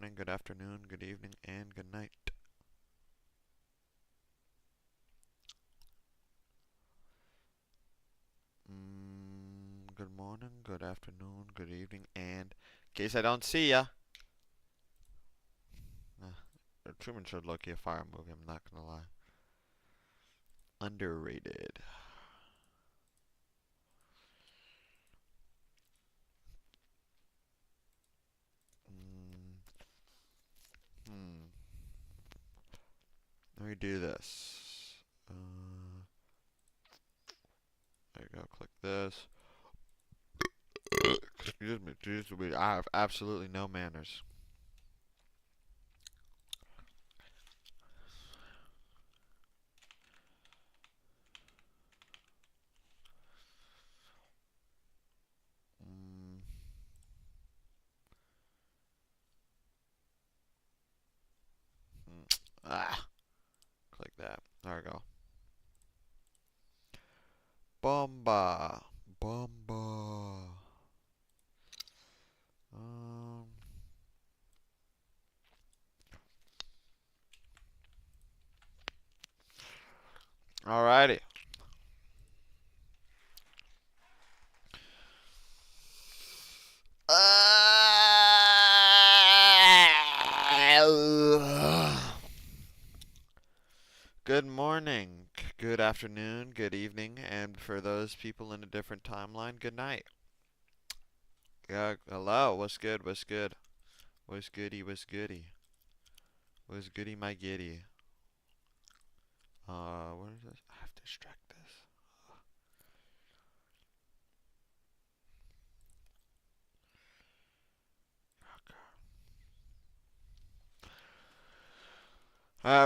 morning, good afternoon, good evening, and good night. Good morning, good afternoon, good evening, and in case I don't see ya, Truman showed Loki a fire movie, I'm not gonna lie. Underrated. Mm, hmm. Let me do this. There you go, click this. Excuse me, I have absolutely no manners. Mm, ah, click that. There we go. Bomba. Bomba. Um, Alrighty. Good morning, good afternoon, good evening, and for those people in a different timeline, good night. Yeah, hello, what's good, what's good? What's goody, what's goody? What's goody, my giddy? What is this? I have to extract this.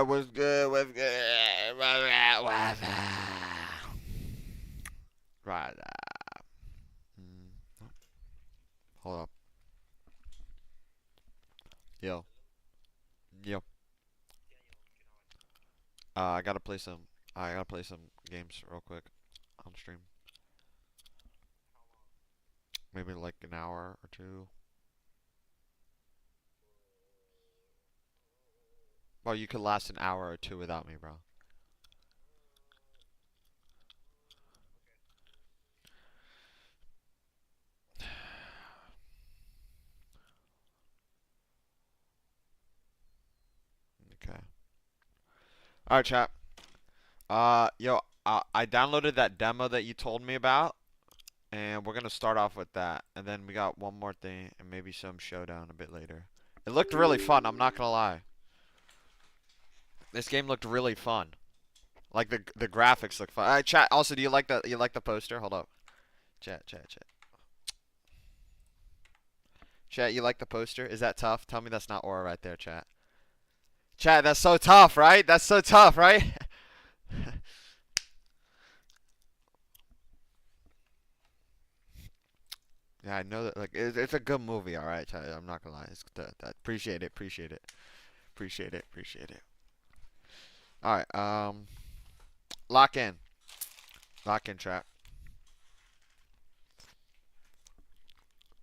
What's good, what's good? Right. Mm, hold up. Yo. Yo. I gotta play some. I gotta play some games real quick on stream. Maybe like an hour or two. Well, you could last an hour or two without me, bro. Okay. All right, chat. Yo, I downloaded that demo that you told me about, and we're gonna start off with that, and then we got one more thing, and maybe some showdown a bit later. It looked really fun. I'm not gonna lie. This game looked really fun. Like the graphics look fun. All right, chat. Also, do you like the poster? Hold up. Chat. Chat, you like the poster? Is that tough? Tell me that's not aura right there, chat. Chat, that's so tough, right? That's so tough, right? Yeah, I know that. Like, it's a good movie, all right. Chat, I'm not gonna lie. Appreciate it. Appreciate it. Appreciate it. Appreciate it. All right. Lock in. Lock in, chat.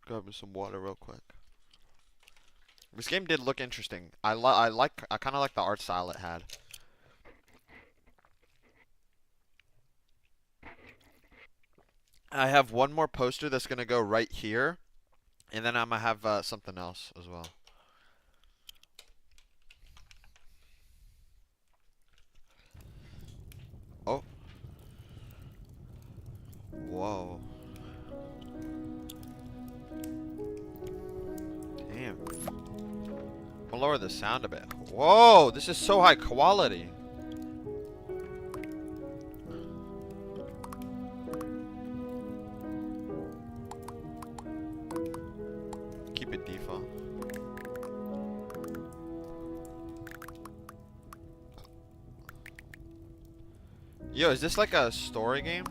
Grab me some water real quick. This game did look interesting. I kind of like the art style it had. I have one more poster that's gonna go right here, and then I'm gonna have something else as well. Oh, whoa, damn. I'll lower the sound a bit. Whoa, this is so high quality. Keep it default. Yo, is this like a story game?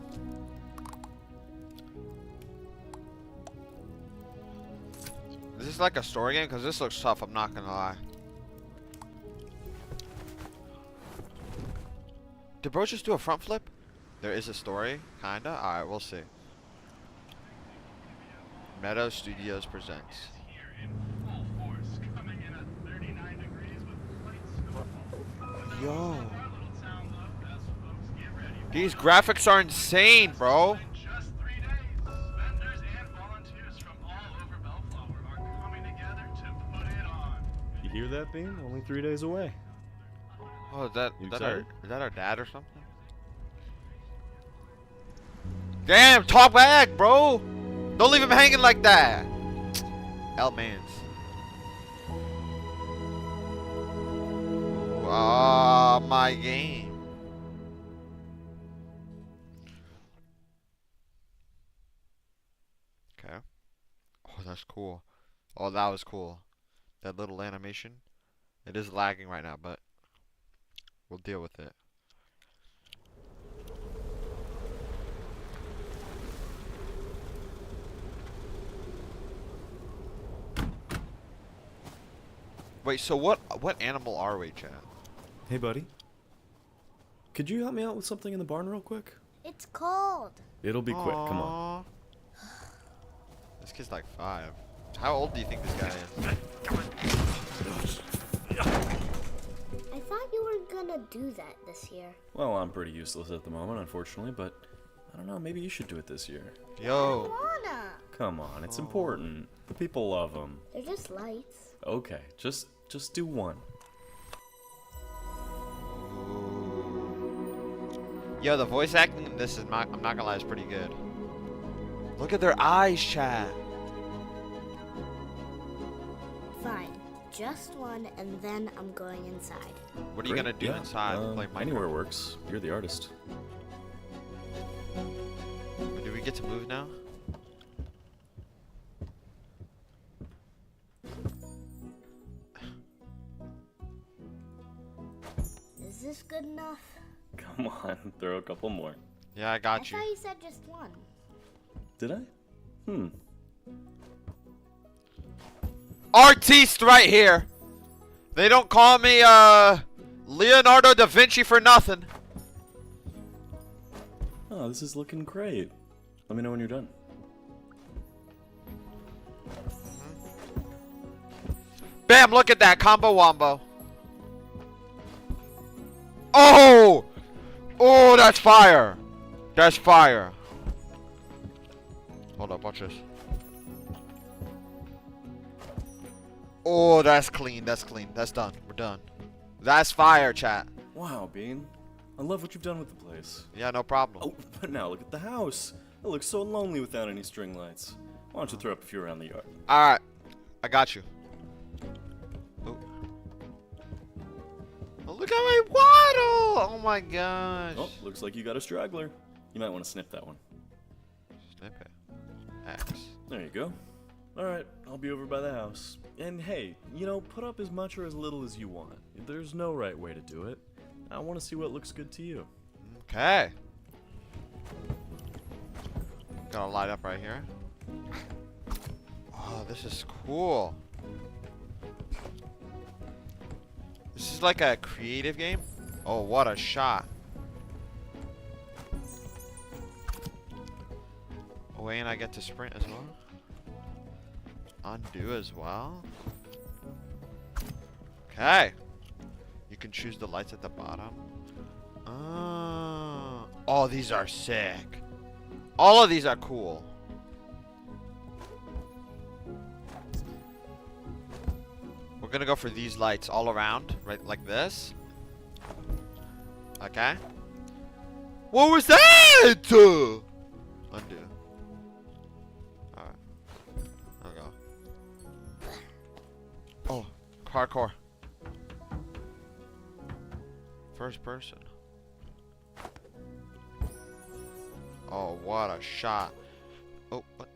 Is this like a story game? Because this looks tough, I'm not gonna lie. Did bro just do a front flip? There is a story? Kinda? Alright, we'll see. Meadow Studios presents. Yo. These graphics are insane, bro. You hear that, Bean? Only 3 days away. Oh, You excited? is that our dad or something? Damn, talk back, bro. Don't leave him hanging like that. L-Mans. Ah, my game. Okay. Oh, that's cool. Oh, that was cool. That little animation. It is lagging right now, but we'll deal with it. Wait, so what animal are we, chat? Hey, buddy. Could you help me out with something in the barn real quick? It's cold. It'll be quick, come on. Aw. This kid's like 5. How old do you think this guy is? I thought you were gonna do that this year. Well, I'm pretty useless at the moment, unfortunately, but I don't know, maybe you should do it this year. I Yo. wanna. Come on, it's important. The people love them. They're just lights. Okay, just do one. Yo, the voice acting in this is not, I'm not gonna lie, is pretty good. Look at their eyes, chat. Fine. Just one, and then I'm going inside. What are you Great, gonna do yeah, inside? Like anywhere works. You're the artist. Do we get to move now? Is this good enough? Come on, throw a couple more. Yeah, I I got you. thought you said just one. Did I? Hmm. Artiste right here. They don't call me Leonardo da Vinci for nothing. Oh, this is looking great. Let me know when you're done. Bam, look at that combo wombo. Oh! Oh, that's fire. That's fire. Hold up, watch this. Oh, that's clean. That's clean. That's done. We're done. That's fire, chat. Wow, Bean. I love what you've done with the place. Yeah, no problem. Oh, but now look at the house. It looks so lonely without any string lights. Why don't you throw up a few around the yard? Alright. I got you. Oh. Oh, look at my waddle! Oh my gosh. Oh, looks like you got a straggler. You might want to snip that one. Snip it. X. There you go. Alright, I'll be over by the house. And hey, you know, put up as much or as little as you want. There's no right way to do it. I want to see what looks good to you. Okay. Gonna light up right here. Oh, this is cool. This is like a creative game. Oh, what a shot. Oh, and I get to sprint as well. Undo as well. Okay. You can choose the lights at the bottom. Oh, these are sick. All of these are cool. We're gonna go for these lights all around, right, like this. Okay. What was that? Undo. Alright. There we go. Oh, hardcore. First person. Oh, what a shot. Oh, what?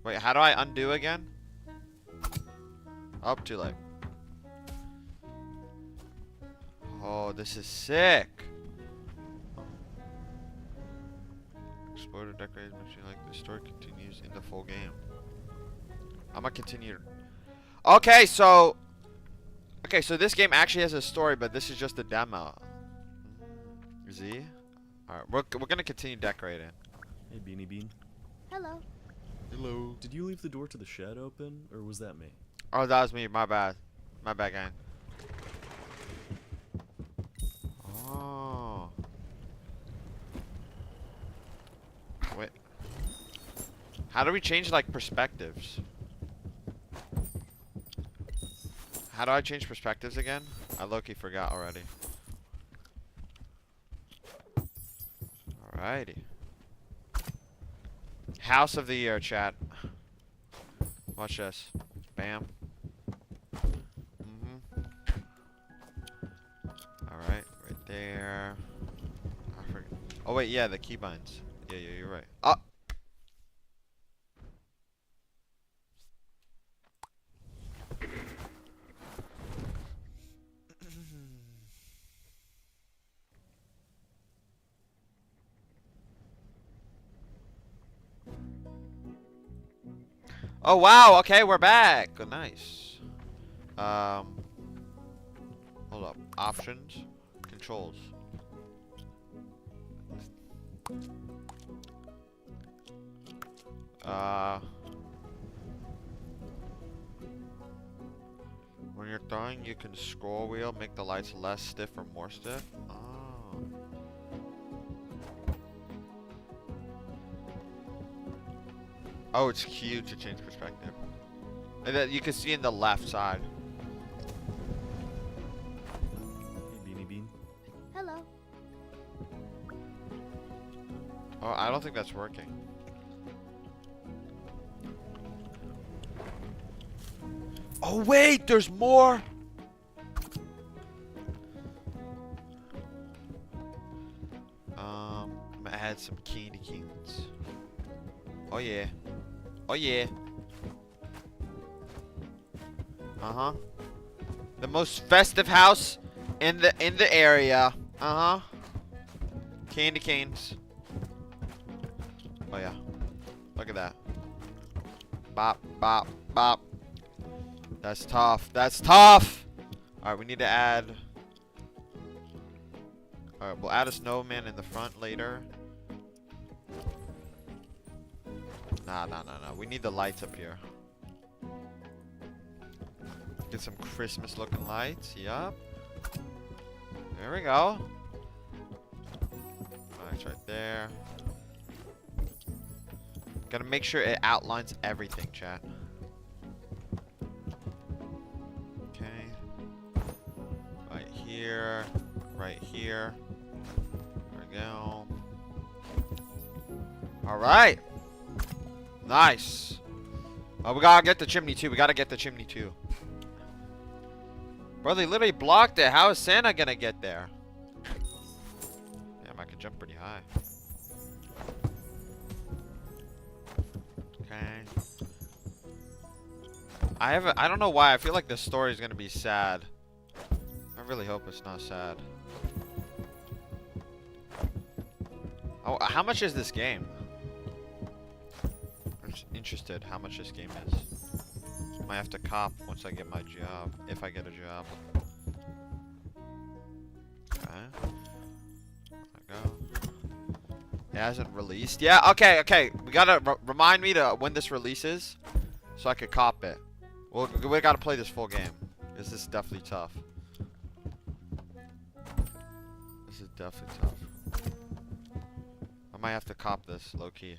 Wait, how do I undo again? Up too late. Oh, this is sick. Explode or decorate machine like the story continues in the full game. I'm gonna continue. Okay, so this game actually has a story, but this is just a demo. Z. All right, we're gonna continue decorating. Hey, Beanie Bean. Hello. Hello. Did you leave the door to the shed open, or was that me? Oh, that was me. My bad. My bad, gang. Oh. Wait. How do we change, like, perspectives? How do I change perspectives again? I low-key forgot already. Alrighty. House of the year, chat. Watch this. Bam. Alright, right there. I forget. Oh wait, yeah, the keybinds. Yeah, you're right. Oh! Oh wow, okay, we're back. Good, nice. Hold up. Options. Controls. When you're throwing, you can scroll wheel, make the lights less stiff or more stiff. Oh. Oh, it's cute to change perspective. And then you can see in the left side. Hey, Beanie Bean. Hello. Oh, I don't think that's working. Oh wait, there's more. I'm gonna add some candy canes. Oh yeah. Oh yeah. Uh-huh. The most festive house in the area. Uh-huh. Candy canes. Oh yeah. Look at that. Bop, bop, bop. That's tough. That's tough! Alright, we need to add... Alright, we'll add a snowman in the front later. Nah. We need the lights up here. Get some Christmas looking lights. Yup. There we go. Lights right there. Gotta make sure it outlines everything, chat. Okay. Right here. Right here. There we go. Alright. Nice. Oh, we gotta get the chimney too. We gotta get the chimney too. Bro, they literally blocked it. How is Santa gonna get there? Damn, I can jump pretty high. Okay. I don't know why. I feel like this story is gonna be sad. I really hope it's not sad. Oh, how much is this game? I'm just interested how much this game is. Might have to cop once I get my job, if I get a job. Okay. There we go. It hasn't released. Yeah, okay. We gotta remind me to when this releases, so I could cop it. Well, we gotta play this full game. This is definitely tough. This is definitely tough. I might have to cop this, low key.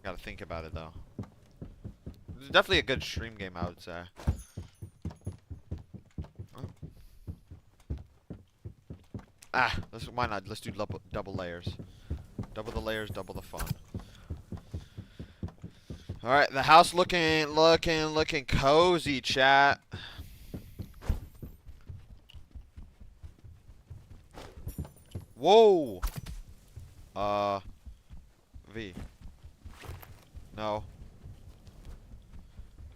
Gotta think about it though. It's definitely a good stream game, I would say. Ah, why not? Let's do double layers. Double the layers, double the fun. All right, the house looking cozy, chat. Whoa. V. No.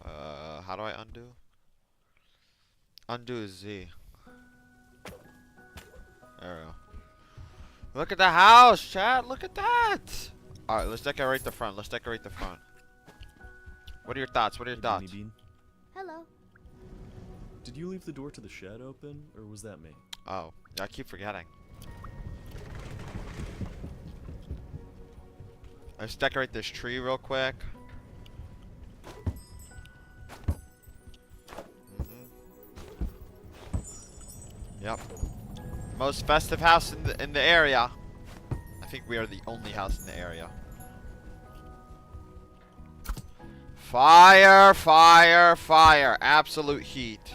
How do I undo? Undo is Z. There we go. Look at the house, chat. Look at that. All right, let's decorate the front. Let's decorate the front. What are your thoughts? What are your thoughts? Beanie Bean. Hello. Did you leave the door to the shed open, or was that me? Oh, I keep forgetting. Let's decorate this tree real quick. Yep. Most festive house in the area. I think we are the only house in the area. Fire, fire, fire. Absolute heat.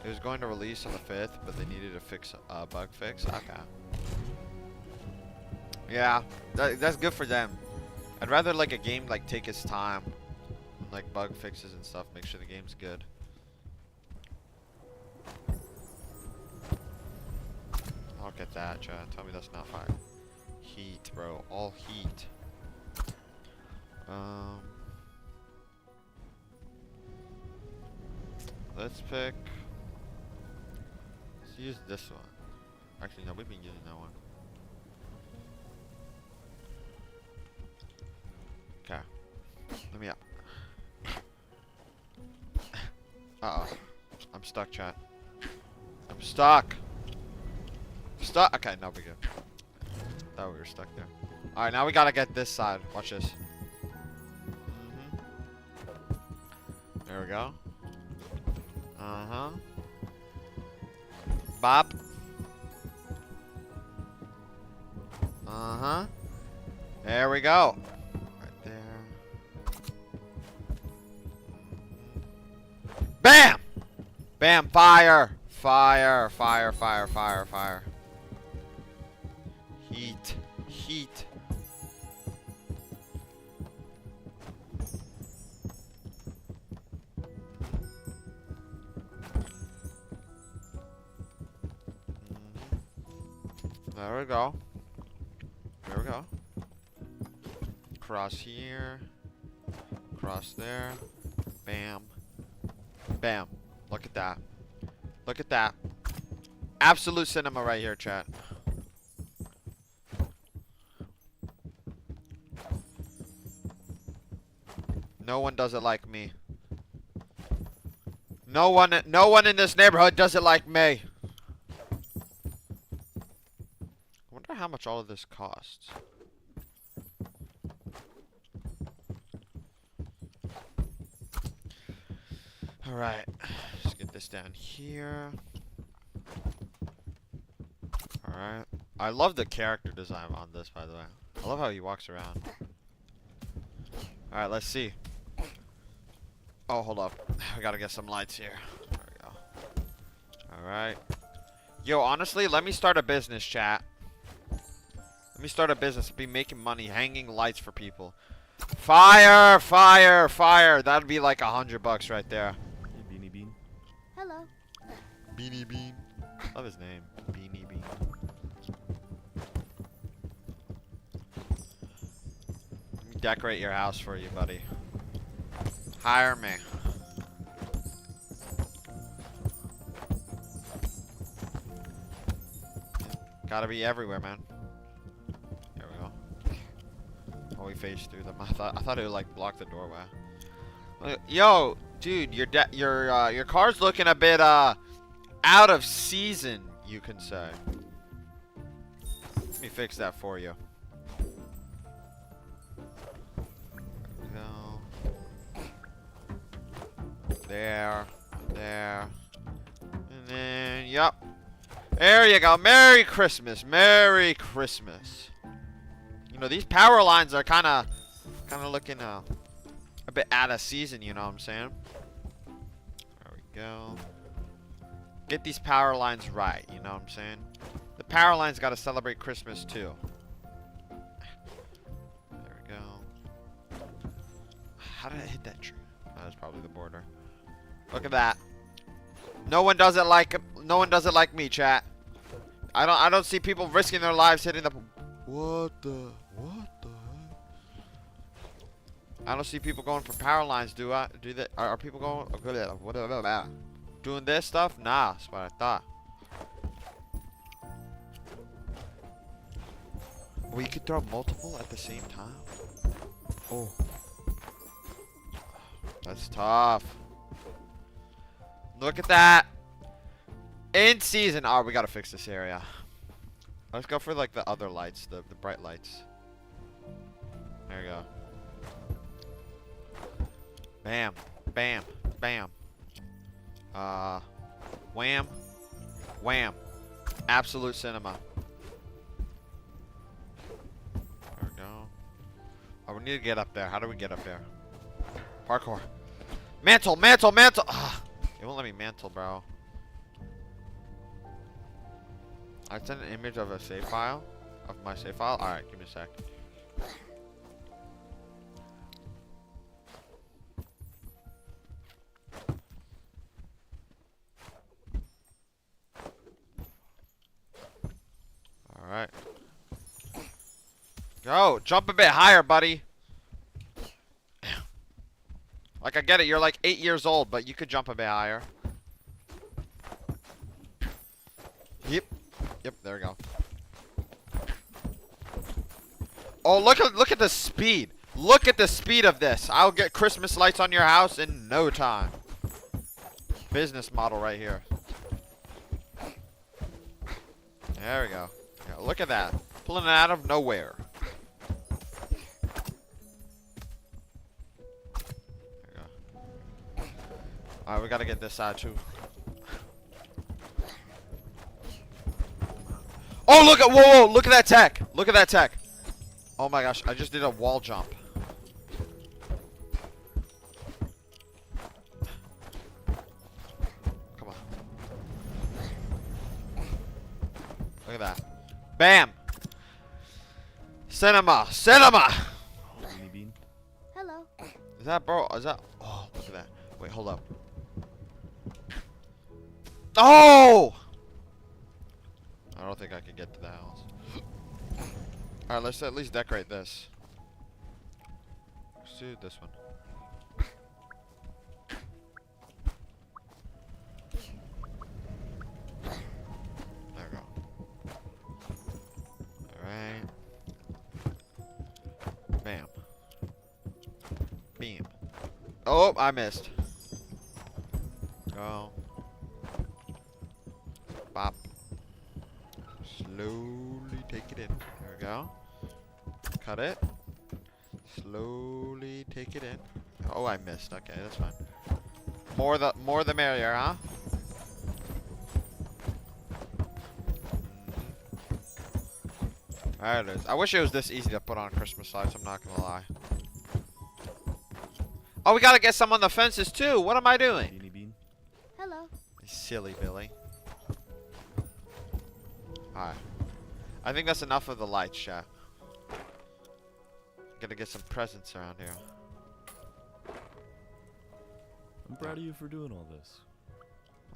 It was going to release on the 5th, but they needed to fix a bug fix. Okay. Yeah, that's good for them. I'd rather like a game like take its time, like bug fixes and stuff, make sure the game's good. I'll get that, chat. Tell me that's not fire. Heat, bro. All heat. Let's pick. Let's use this one. Actually, no, we've been using that one. Okay. Let me up. Uh-oh. I'm stuck, chat. I'm stuck. Stuck. Okay, no, we're good. Thought we were stuck there. Alright, now we gotta get this side. Watch this. There we go. Uh-huh. Bop. Uh-huh. There we go. Right there. Bam! Bam! Fire! Fire! Fire! Fire! Fire! Fire! Heat. Heat. There we go. There we go. Cross here. Cross there. Bam. Bam. Look at that. Look at that. Absolute cinema right here, chat. No one does it like me. No one in this neighborhood does it like me. I wonder how much all of this costs. Alright. Let's get this down here. Alright. I love the character design on this, by the way. I love how he walks around. Alright, let's see. Oh, hold up. I gotta get some lights here. There we go. Alright. Yo, honestly, let me start a business, chat. Let me start a business. Be making money, hanging lights for people. Fire! Fire! Fire! That'd be like $100 right there. Hey, Beanie Bean. Hello. Beanie Bean. Love his name. Beanie Bean. Let me decorate your house for you, buddy. Hire me. Gotta be everywhere, man. There we go. Oh, we phased through them. I thought it would like block the doorway. Yo, dude, your car's looking a bit out of season, you can say. Let me fix that for you. There, there, and then, yep. There you go. Merry Christmas. Merry Christmas. You know, these power lines are kind of looking a bit out of season, you know what I'm saying? There we go. Get these power lines right, you know what I'm saying? The power lines got to celebrate Christmas too. There we go. How did I hit that tree? Oh, that's probably the border. Look at that. No one does it like me, chat. I don't see people risking their lives hitting the what the heck? I don't see people going for power lines, do I? Do that? Are people going doing this stuff? Nah, that's what I thought. Well, you could throw multiple at the same time. Oh. That's tough. Look at that. In season. Oh, we gotta fix this area. Let's go for like the other lights, the bright lights. There you go. Bam. Bam. Bam. Wham. Wham. Absolute cinema. There we go. Oh, we need to get up there. How do we get up there? Parkour. Mantle, mantle, mantle. Ah, it won't let me mantle, bro. I sent an image of a save file. Of my save file. Alright, give me a sec. Alright. Go! Jump a bit higher, buddy! Like, I get it, you're like 8 years old, but you could jump a bit higher. Yep. Yep, there we go. Oh, look at the speed. Look at the speed of this. I'll get Christmas lights on your house in no time. Business model right here. There we go. Yeah, look at that. Pulling it out of nowhere. There we go. Alright, we gotta get this side too. Oh, look at, whoa, look at that tech. Look at that tech. Oh my gosh, I just did a wall jump. Come on. Look at that. Bam! Cinema! Cinema! Beanie Bean. Hello. Is that, bro? Is that? Oh, look at that. Wait, hold up. Oh! I don't think I can get to the house. Alright, let's at least decorate this. Let's do this one. There we go. Alright. Bam. Beam. Oh, I missed. Go. Bop. Slowly take it in. There we go. Cut it. Slowly take it in. Oh, I missed. Okay, that's fine. More the merrier, huh? There it is. I wish it was this easy to put on Christmas lights, I'm not gonna lie. Oh, we gotta get some on the fences too. What am I doing? Beanie Bean. Hello. Silly Billy. Alright. I think that's enough of the lights, chat. Gotta get some presents around here. I'm proud of you for doing all this.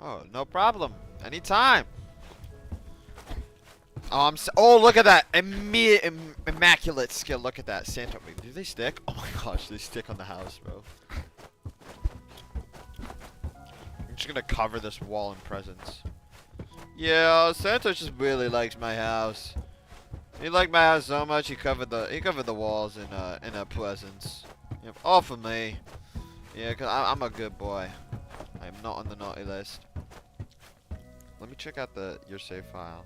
Oh, no problem. Anytime. Oh, oh, look at that. Immaculate skill. Look at that. Santa. Wait, do they stick? Oh my gosh, they stick on the house, bro. I'm just gonna cover this wall in presents. Yeah, Santa just really likes my house. He liked my house so much he covered the walls in presents. Yep, all for me. Yeah, cause I'm a good boy. I'm not on the naughty list. Let me check out your save file.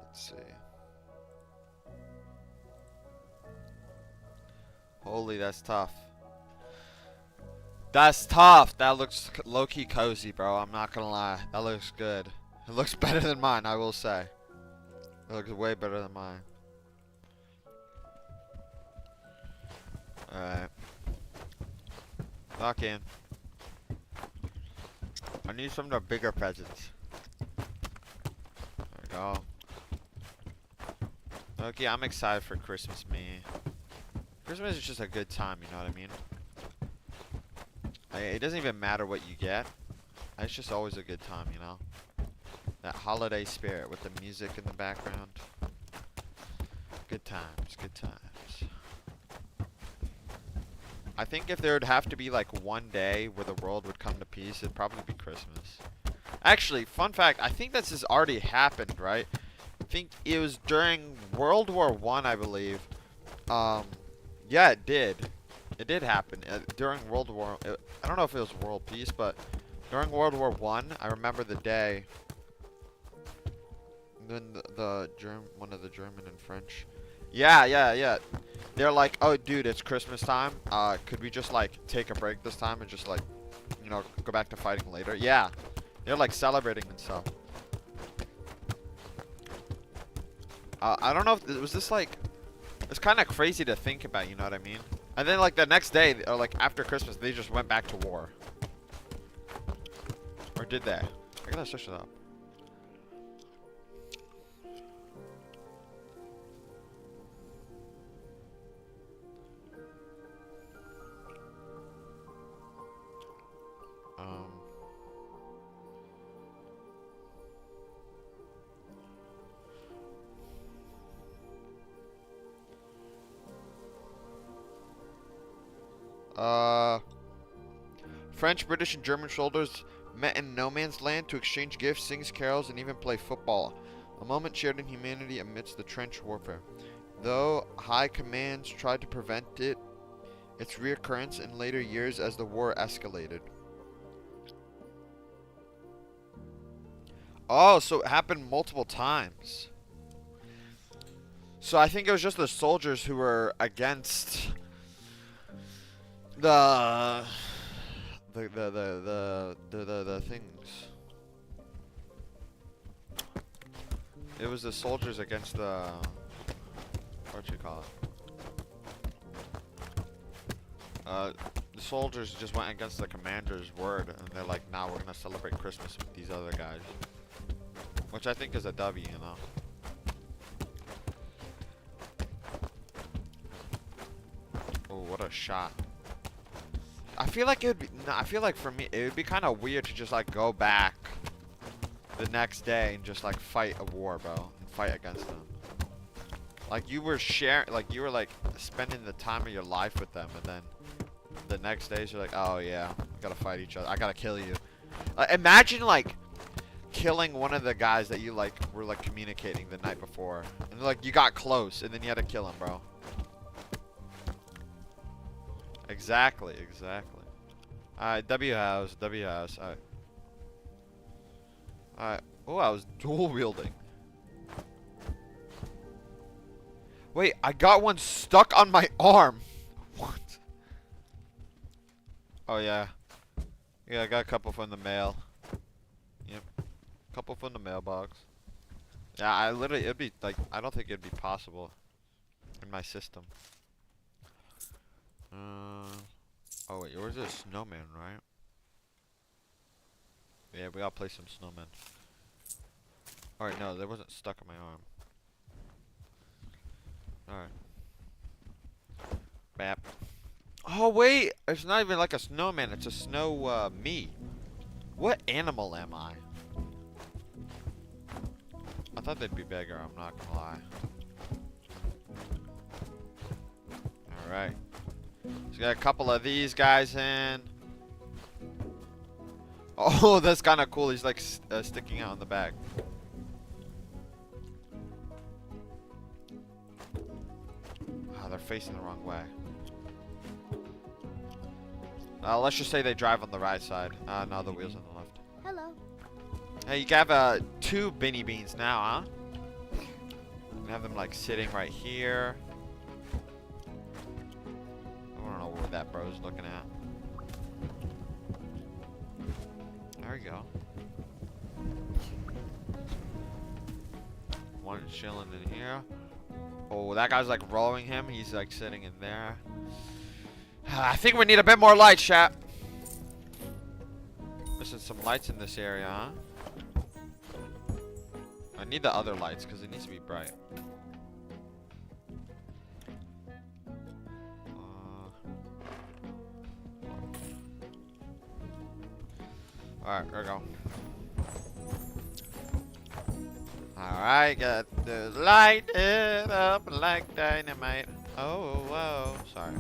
Let's see. Holy, that's tough. That's tough. That looks low-key cozy, bro. I'm not gonna lie. That looks good. It looks better than mine, I will say. It looks way better than mine. Alright. Lock in. I need some of the bigger presents. There we go. Okay, I'm excited for Christmas, me. Christmas is just a good time, you know what I mean? It doesn't even matter what you get. It's just always a good time, you know? That holiday spirit with the music in the background. Good times, good times. I think if there would have to be like one day where the world would come to peace, it'd probably be Christmas. Actually, fun fact, I think this has already happened, right? I think it was during World War I believe. Yeah, it did. It did happen. During World War... I don't know if it was world peace, but during World War I remember the day... Then one of the German and French. Yeah. They're like, oh, dude, it's Christmas time. Could we just like take a break this time and just like, you know, go back to fighting later? Yeah. They're like celebrating and stuff. I don't know if was this like, it's kind of crazy to think about, you know what I mean? And then like the next day, or like after Christmas, they just went back to war. Or did they? I gotta search it up. French, British, and German soldiers met in no man's land to exchange gifts, sing carols, and even play football. A moment shared in humanity amidst the trench warfare. Though high commands tried to prevent its reoccurrence in later years as the war escalated. Oh, so it happened multiple times. So I think it was just the soldiers who were against the things. It was the soldiers against the, what you call it? The soldiers just went against the commander's word, and they're like, "Nah, we're gonna celebrate Christmas with these other guys," which I think is a W, you know. Oh, what a shot! I feel like it would be. No, I feel like for me, it would be kind of weird to just like go back the next day and just like fight a war, bro, and fight against them. Like you were sharing, like you were like spending the time of your life with them, and then the next day you're like, oh yeah, we gotta fight each other. I gotta kill you. Imagine like killing one of the guys that you like were like communicating the night before, and like you got close, and then you had to kill him, bro. Exactly, exactly. Alright, W house, W house. Alright. Alright. Oh, I was dual wielding. Wait, I got one stuck on my arm. What? Oh yeah. Yeah, I got a couple from the mail. Yep. Couple from the mailbox. Yeah, I literally, it'd be like, I don't think it'd be possible in my system. Oh wait, yours is a snowman, right? Yeah, we gotta play some snowman. Alright, no, there wasn't stuck on my arm. Alright. Bap. Oh wait, it's not even like a snowman, it's a snow, me. What animal am I? I thought they'd be bigger, I'm not gonna lie. Alright. So got a couple of these guys in. Oh, that's kind of cool. He's like sticking out in the back. Ah, they're facing the wrong way. Let's just say they drive on the right side. No, the wheels on the left. Hello. Hey, you can have 2 Binny Beans now, huh? You can have them like sitting right here. I don't know what that bro's looking at. There we go. One chilling in here. Oh, that guy's like rowing him. He's like sitting in there. I think we need a bit more light, chat. Missing some lights in this area, huh? I need the other lights because it needs to be bright. Alright, there we go. Alright, got the light it up like dynamite. Oh, whoa, sorry.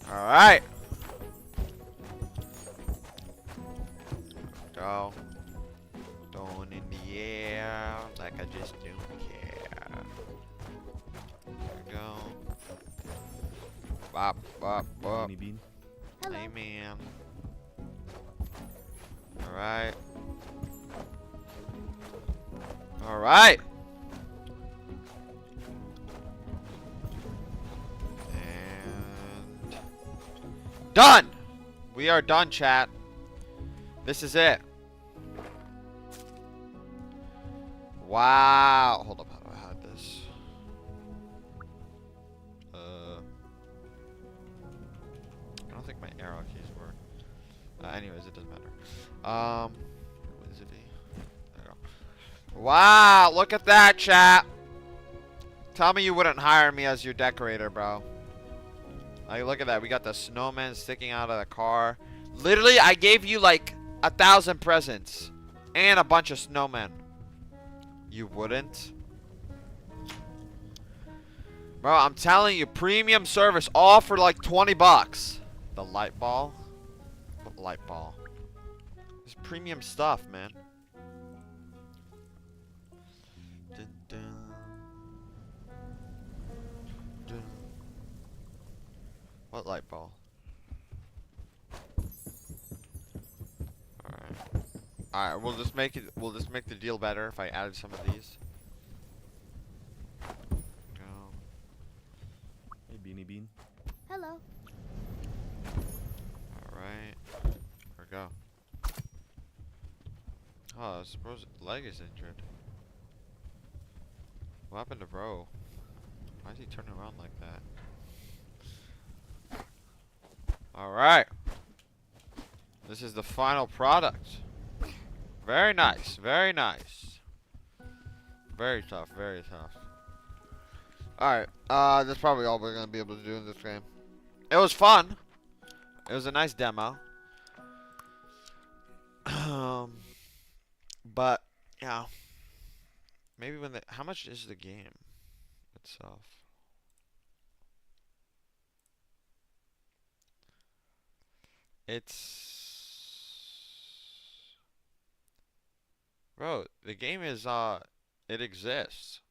Alright. Go. Throwing in the air like I just don't care. There we go. Bop, bop, bop. Honey bean. Hello. Amen. Alright. Alright. And done! We are done, chat. This is it. Wow. Hold up. How do I hide this? I don't think my arrow keys work. Anyways, it doesn't matter. What is it? There we go. Wow. Look at that, chat. Tell me you wouldn't hire me as your decorator, bro. Like, look at that. We got the snowman sticking out of the car. Literally, I gave you like 1,000 presents and a bunch of snowmen. You wouldn't? Bro, I'm telling you, premium service, all for like 20 bucks. The light ball? What light ball? It's premium stuff, man. Dun, dun. Dun. What light ball? Alright, we'll just make the deal better if I added some of these. Go. Hey, Beanie Bean. Hello. Alright. There we go. Oh, I suppose leg is injured. What happened to bro? Why is he turning around like that? Alright. This is the final product. Very nice, very nice. Very tough, very tough. Alright, that's probably all we're gonna be able to do in this game. It was fun. It was a nice demo. But, yeah. Maybe when how much is the game itself? Bro, the game is, it exists.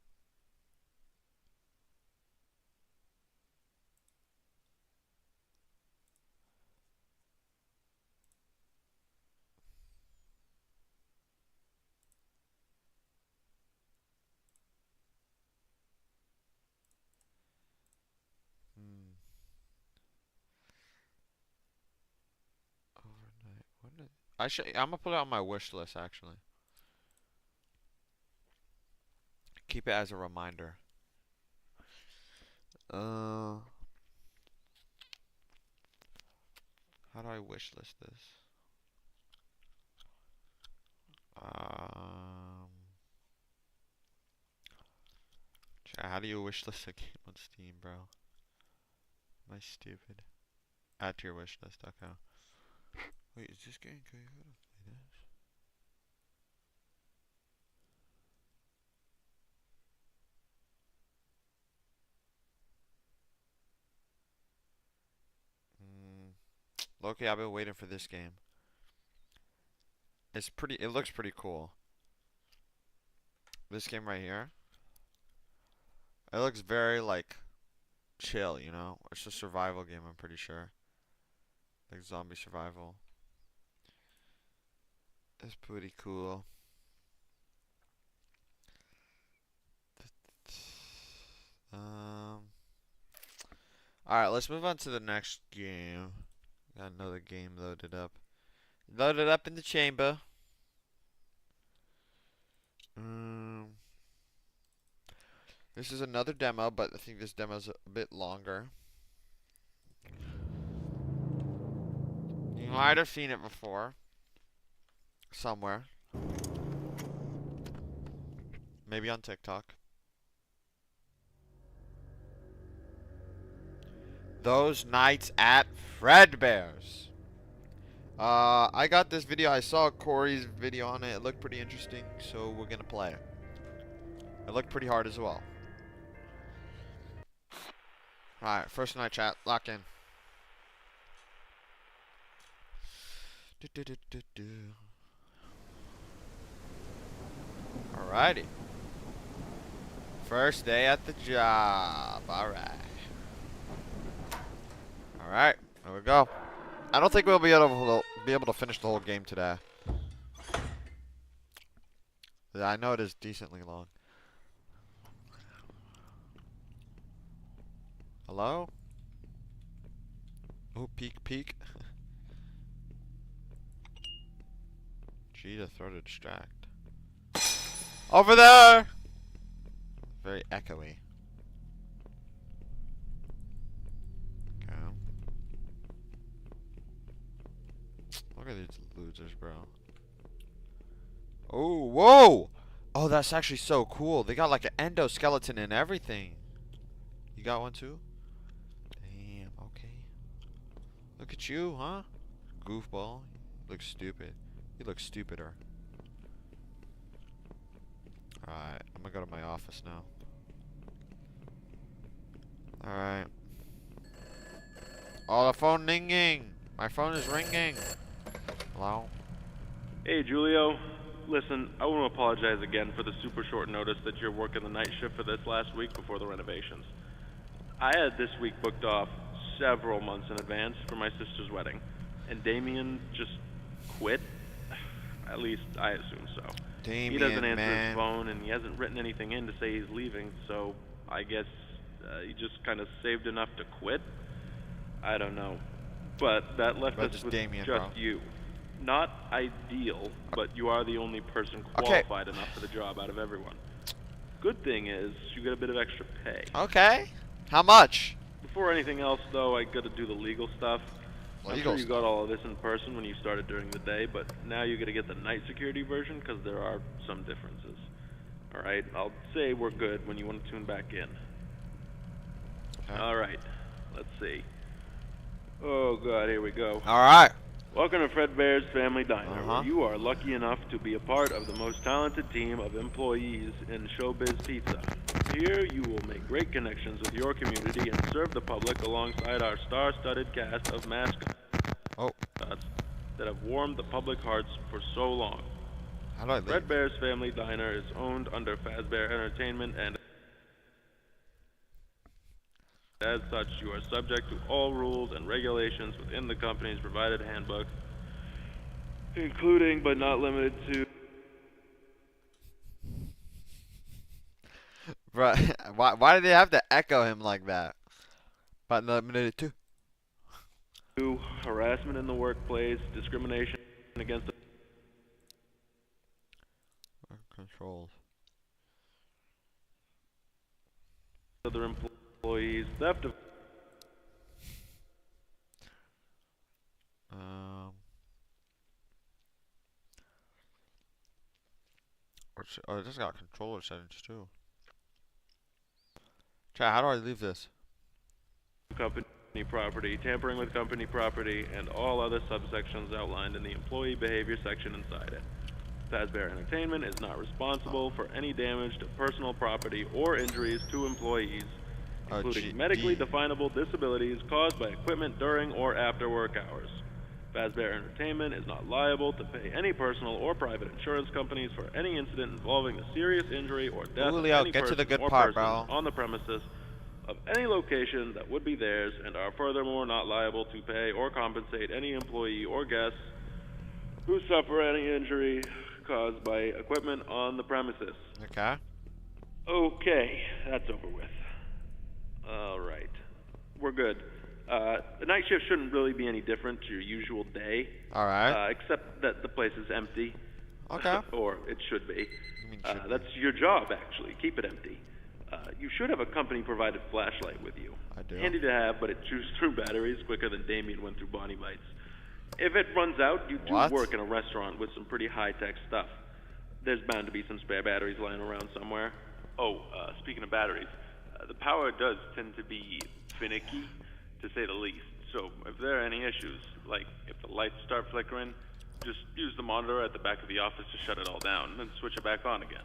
Overnight. I'm gonna put it on my wish list, actually. Keep it as a reminder. How do I wish list this? Chat, how do you wish list a game on Steam, bro? Am I stupid? Add to your wish list, okay. Wait, is this game good? Play this? Loki, I've been waiting for this game. It looks pretty cool. This game right here. It looks very, like, chill, you know? It's a survival game, I'm pretty sure. Like zombie survival. It's pretty cool. Alright, let's move on to the next game. Got another game loaded up. Loaded up in the chamber. This is another demo, but I think this demo's a bit longer. You might have seen it before. Somewhere. Maybe on TikTok. Those Nights at Fredbear's. I got this video. I saw Corey's video on it. It looked pretty interesting, so we're gonna play it. It looked pretty hard as well. Alright, first night chat. Lock in. Alrighty. First day at the job. Alright. Alright, there we go. I don't think we'll be able to finish the whole game today. I know it is decently long. Hello? Oh, peek, peek. G to throw to distract. Over there! Very echoey. Okay. Look at these losers, bro. Oh, whoa! Oh, that's actually so cool. They got like an endoskeleton and everything. You got one too? Damn, okay. Look at you, huh? Goofball. You look stupid. You look stupider. Alright, I'm gonna go to my office now. Alright. Oh, the phone ringing! My phone is ringing! Hello? Hey, Julio. Listen, I want to apologize again for the super short notice that you're working the night shift for this last week before the renovations. I had this week booked off several months in advance for my sister's wedding, and Damien just quit. At least I assume so. Damien, he doesn't answer man. his phone, and he hasn't written anything in to say he's leaving, so I guess he just kind of saved enough to quit. I don't know. But that left But us just with Damien, just bro. you. Not ideal, but you are the only person Okay. qualified enough for the job out of everyone. Good thing is, you get a bit of extra pay. Okay. How much? Before anything else, though, I gotta do the legal stuff. I'm Legal sure you got all of this in person when you started during the day, but now you gotta get the night security version because there are some differences. Alright, I'll say we're good when you want to tune back in. Okay. Alright, let's see. Oh god, here we go. Alright. Welcome to Fredbear's Family Diner, Uh-huh. where you are lucky enough to be a part of the most talented team of employees in Showbiz Pizza. Here, you will make great connections with your community and serve the public alongside our star-studded cast of mascots Oh, that have warmed the public hearts for so long. how do I leave? Fredbear's Family Diner is owned under Fazbear Entertainment, and as such, you are subject to all rules and regulations within the company's provided handbook, including but not limited to Bro, why do they have to echo him like that? But limited to. harassment in the workplace, discrimination against Controls. other employees, theft of Oh, it just got controller settings too. Chat, how do I leave this? company property, tampering with company property, and all other subsections outlined in the employee behavior section inside it. Fazbear Entertainment is not responsible for any damage to personal property or injuries to employees, Oh, including medically D. definable disabilities caused by equipment during or after work hours. Fazbear Entertainment is not liable to pay any personal or private insurance companies for any incident involving the serious injury or death Julio, of any get to the person good or part, persons bro. on the premises of any location that would be theirs, and are furthermore not liable to pay or compensate any employee or guests who suffer any injury caused by equipment on the premises. Okay. Okay, that's over with. Alright. We're good. The night shift shouldn't really be any different to your usual day, Alright. except that the place is empty. Okay. Or it should be. You mean should be. That's your job, actually. Keep it empty. You should have a company-provided flashlight with you. I do. Handy to have, but it chews through batteries quicker than Damien went through Bonnie Bites. If it runs out, you do What? work in a restaurant with some pretty high-tech stuff. There's bound to be some spare batteries lying around somewhere. Oh, speaking of batteries, the power does tend to be finicky, to say the least. So if there are any issues, like if the lights start flickering, just use the monitor at the back of the office to shut it all down, and then switch it back on again.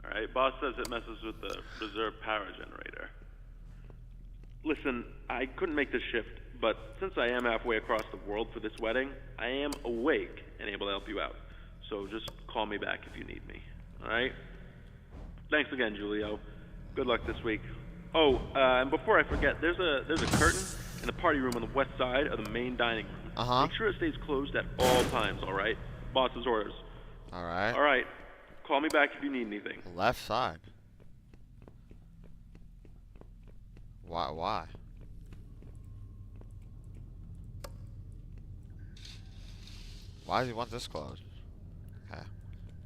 Alright, boss says it messes with the reserve power generator. Listen, I couldn't make this shift, but since I am halfway across the world for this wedding, I am awake and able to help you out. So just call me back if you need me. Alright? Thanks again, Julio. Good luck this week. Oh, and before I forget, there's a curtain in the party room on the west side of the main dining room. Uh-huh. Make sure it stays closed at all times, alright? Boss's orders. Alright. Alright. Call me back if you need anything. Left side. Why? Why does he want this closed? Okay.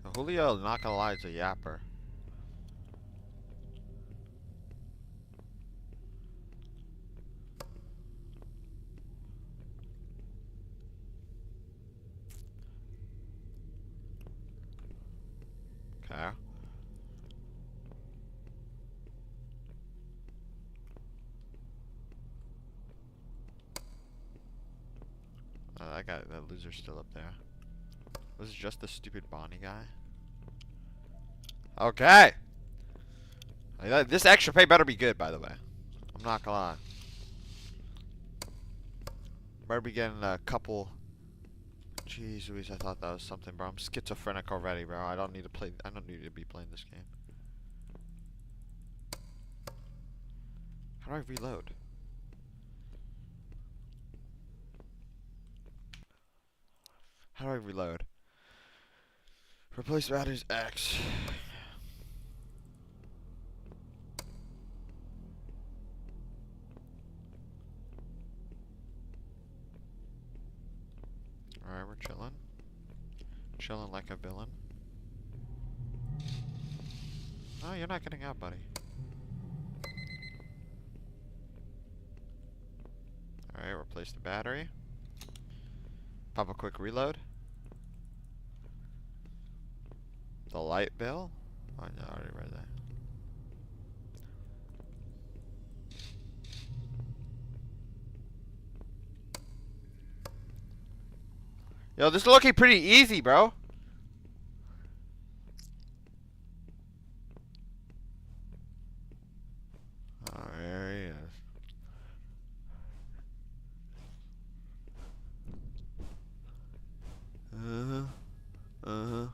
Now, Julio, not gonna lie, is a yapper. Okay. That loser's still up there. Was it just the stupid Bonnie guy? Okay! This extra pay better be good, by the way. I'm not gonna lie. Better be getting a couple... Jeez Louise, I thought that was something, bro. I'm schizophrenic already, bro. I don't need to be playing this game. How do I reload? How do I reload? Replace batteries X. Alright, we're chilling. Chilling like a villain. Oh, you're not getting out, buddy. Alright, replace the battery. Pop a quick reload. The light bill? Oh, no, I already read that. Yo, this is looking pretty easy, bro. Oh, there he is. Uh-huh.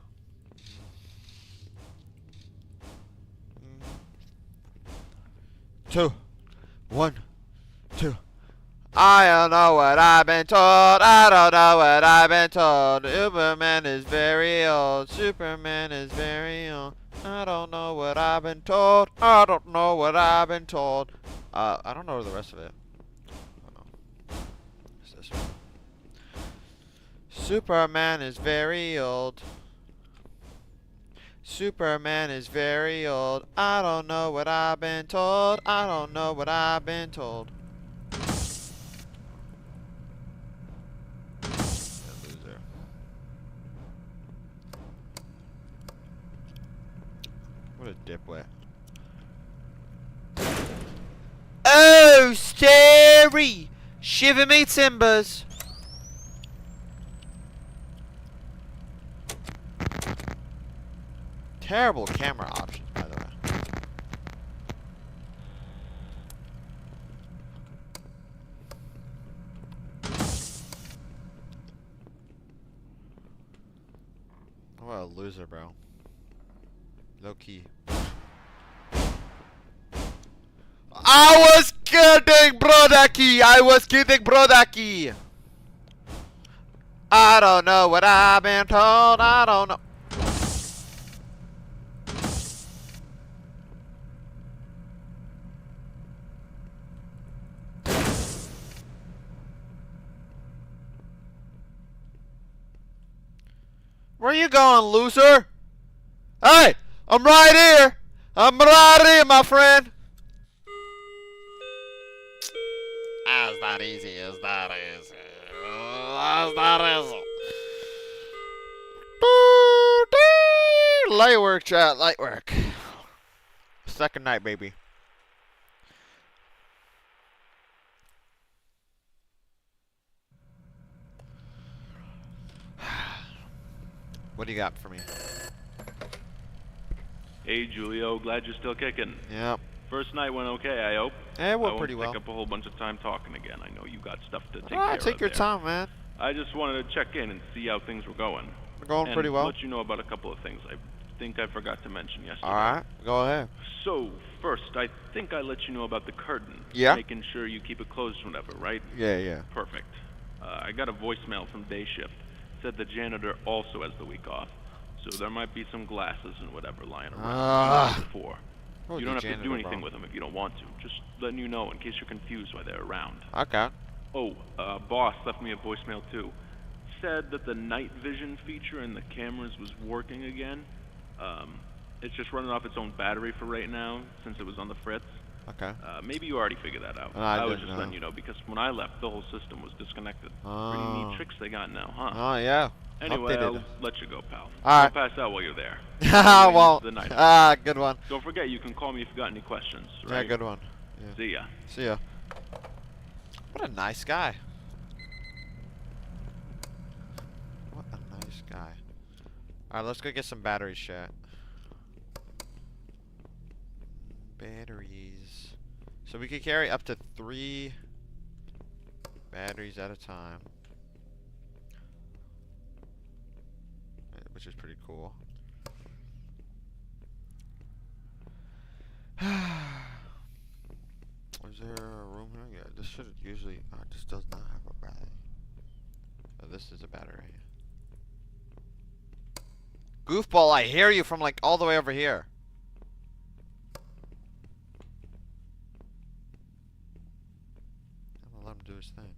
2, 1, 2. I don't know what I've been told. I don't know what I've been told. Superman is very old. Superman is very old. I don't know what I've been told. I don't know what I've been told. I don't know the rest of it. Oh, no. What's this one? Superman is very old. Superman is very old. I don't know what I've been told. I don't know what I've been told. Loser. What a dipwit. Oh, scary! Shiver me timbers! Terrible camera options, by the way. What a loser, bro. Low key. I was kidding, Brodaki! I was kidding, Brodaki! I don't know what I've been told. I don't know. Where you going, loser? Hey, I'm right here. I'm right here, my friend. As that easy as that is. As that is. Light work, chat. Light work. Second night, baby. What do you got for me? Hey, Julio. Glad you're still kicking. Yep. First night went okay, I hope. Yeah, it went pretty I well. won't take up a whole bunch of time talking again. I know you got stuff to take care Alright, of take your there. time, man. I just wanted to check in and see how things were going. We're going and pretty well. let you know about a couple of things I think I forgot to mention yesterday. Alright, go ahead. So, first, I think I let you know about the curtain. Yeah. Making sure you keep it closed whenever, right? Yeah. Perfect. I got a voicemail from day shift. Said the janitor also has the week off. So there might be some glasses and whatever lying around. Before. You don't have to do anything with them if you don't want to. Just letting you know in case you're confused why they're around. Okay. Oh, boss left me a voicemail too. said that the night vision feature in the cameras was working again. It's just running off its own battery for right now, since it was on the fritz. Okay. Maybe you already figured that out. I was didn't just know. letting you know, because when I left, the whole system was disconnected. Pretty Oh. neat tricks they got now, huh? Oh yeah. Anyway, Updated. I'll let you go, pal. Alright. Don't pass out while you're there. I Anyway, won't. the night. Ah, good one. Don't forget, you can call me if you got any questions, right? Yeah, good one. Yeah. See ya. See ya. What a nice guy. What a nice guy. Alright, let's go get some battery shit. Batteries. So we could carry up to 3 batteries at a time. Which is pretty cool. Is there a room here? Yeah, this should usually. This does not have a battery. Oh, this is a battery. Goofball, I hear you from like all the way over here. I'm gonna let him do his thing.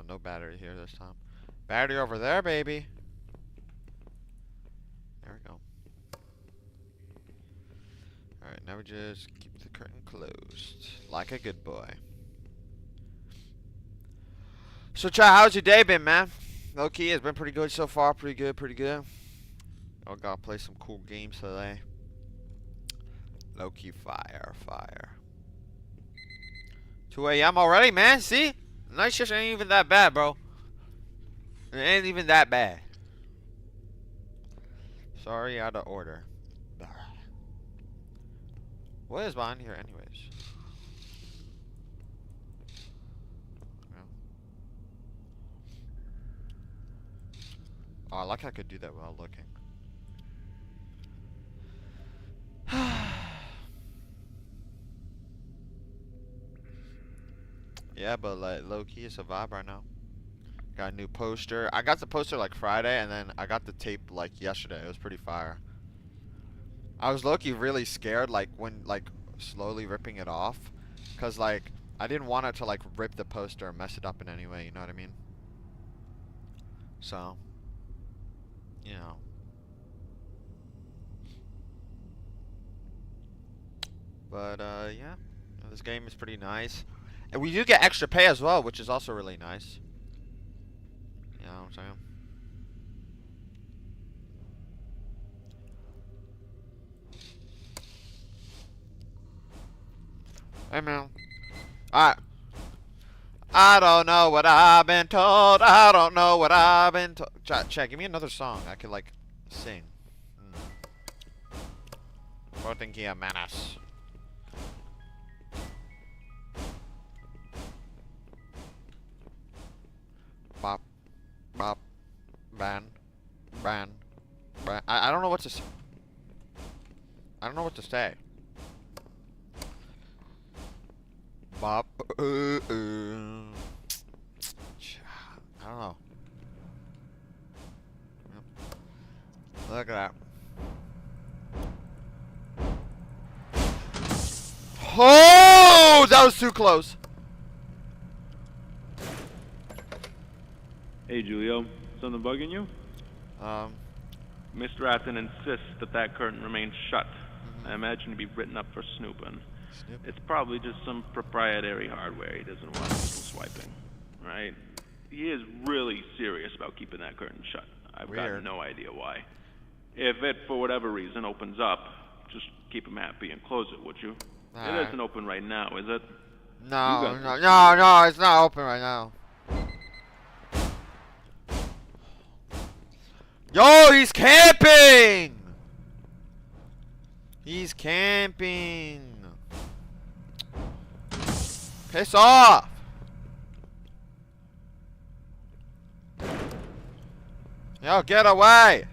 No battery here this time. Battery over there, baby. There we go. Alright, now we just keep the curtain closed. Like a good boy. So, Chad, how's your day been, man? Low key, it's been pretty good so far. Pretty good, pretty good. I gotta play some cool games today. Low key, fire. 2 a.m. already, man. See? Night shift ain't even that bad, bro. It ain't even that bad. Sorry, out of order. What is behind here, anyways? Oh, I like I could do that without looking. Yeah, but like low key, it's a vibe right now. Got a new poster. I got the poster like Friday, and then I got the tape like yesterday. It was pretty fire. I was low key really scared, like when like slowly ripping it off, cause like I didn't want it to like rip the poster or mess it up in any way. You know what I mean? So, you know. But yeah, this game is pretty nice. And we do get extra pay as well, which is also really nice. You know what I'm saying? Hey, man. Alright. I don't know what I've been told. I don't know what I've been told. Chat, give me another song I could, like, sing. Portingia Manas. Bop, bop, ban, ban, ban. I don't know what to say. I don't know what to say. Bop, I don't know. Look at that. Oh, that was too close. Hey, Julio. Something bugging you? Mr. Atton insists that that curtain remains shut. I imagine to be written up for snooping. It's probably just some proprietary hardware he doesn't want people swiping, right? He is really serious about keeping that curtain shut. I've got no idea why. If it, for whatever reason, opens up, just keep him happy and close it, would you? It isn't open right now, is it? No, no, it's not open right now. Yo, he's camping! He's camping. Piss off! Yo, get away!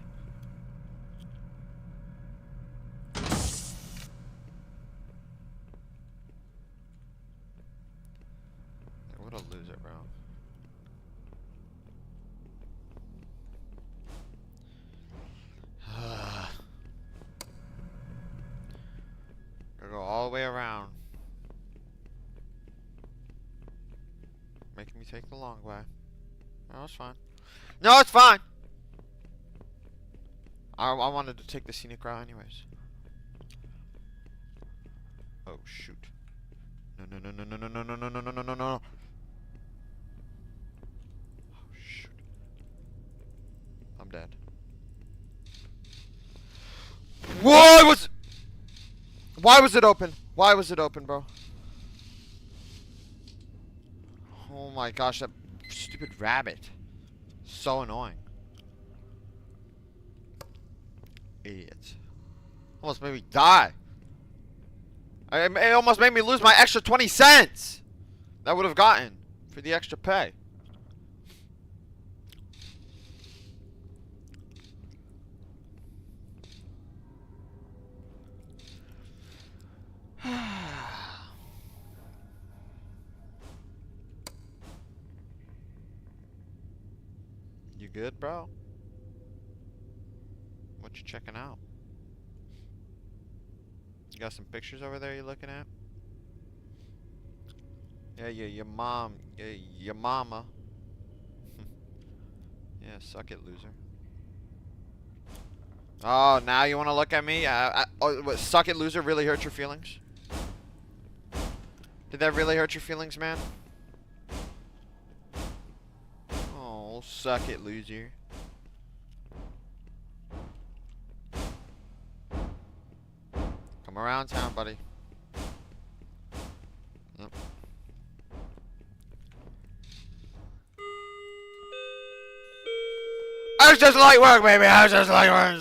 What a loser, bro. Gotta go all the way around. take the long way. No, it's fine. No, it's fine. I wanted to take the scenic route anyways. Oh shoot. No no no no no no no no no no no no no. Oh shoot. I'm dead. Why was it open? Why was it open, bro? Oh my gosh, that stupid rabbit. So annoying. Idiot. Almost made me die. It almost made me lose my extra 20 cents that I would have gotten for the extra pay. You good, bro? What you checking out? You got some pictures over there you looking at? Yeah, your mama. Yeah, suck it, loser. Oh, now you want to look at me? What, suck it, loser really hurt your feelings? Did that really hurt your feelings, man? Oh, suck it, loser. Come around town, buddy. Yep. I was just like work, baby. I was just like work.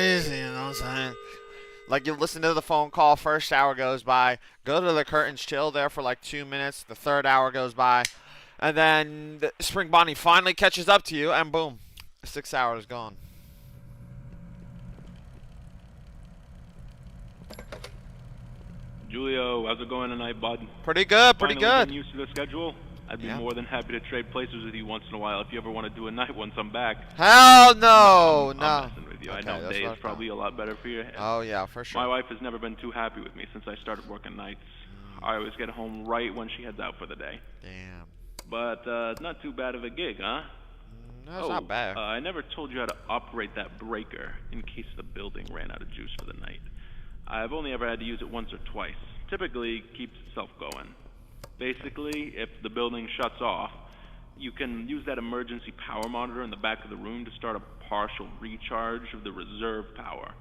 Easy, you know what I'm saying? Like, you listen to the phone call, first hour goes by, go to the curtains, chill there for like 2 minutes, the third hour goes by, and then the Spring Bonnie finally catches up to you, and boom, 6 hours gone. Julio, how's it going tonight, bud? Pretty good, pretty Finally good. getting used to the schedule? I'd be Yeah. more than happy to trade places with you once in a while if you ever want to do a night once I'm back. Hell no, I'm no. messing with you. Okay, I know that's day what I is thought. probably a lot better for you. Oh yeah, for sure. My wife has never been too happy with me since I started working nights. I always get home right when she heads out for the day. Damn. But not too bad of a gig, huh? No, it's not bad. I never told you how to operate that breaker in case the building ran out of juice for the night. I've only ever had to use it once or twice. Typically, keeps itself going. Basically, if the building shuts off, you can use that emergency power monitor in the back of the room to start a partial recharge of the reserve power.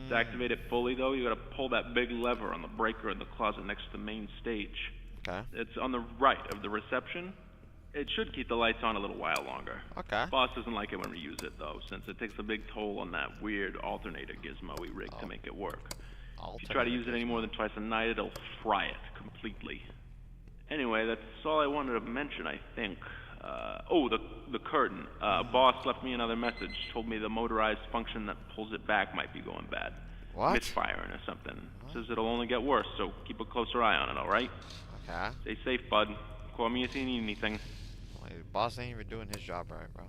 To activate it fully, though, you gotta pull that big lever on the breaker in the closet next to the main stage. Okay. It's on the right of the reception. It should keep the lights on a little while longer. Okay. Boss doesn't like it when we use it, though, since it takes a big toll on that weird alternator gizmo we rigged to make it work. If you try to use it any more than twice a night, it'll fry it completely. Anyway, that's all I wanted to mention, I think. The curtain. Boss left me another message. Told me the motorized function that pulls it back might be going bad. What? Misfiring or something. Says it'll only get worse, so keep a closer eye on it, alright? Okay. Stay safe, bud. Call me if you need anything. Well, the boss ain't even doing his job right, bro.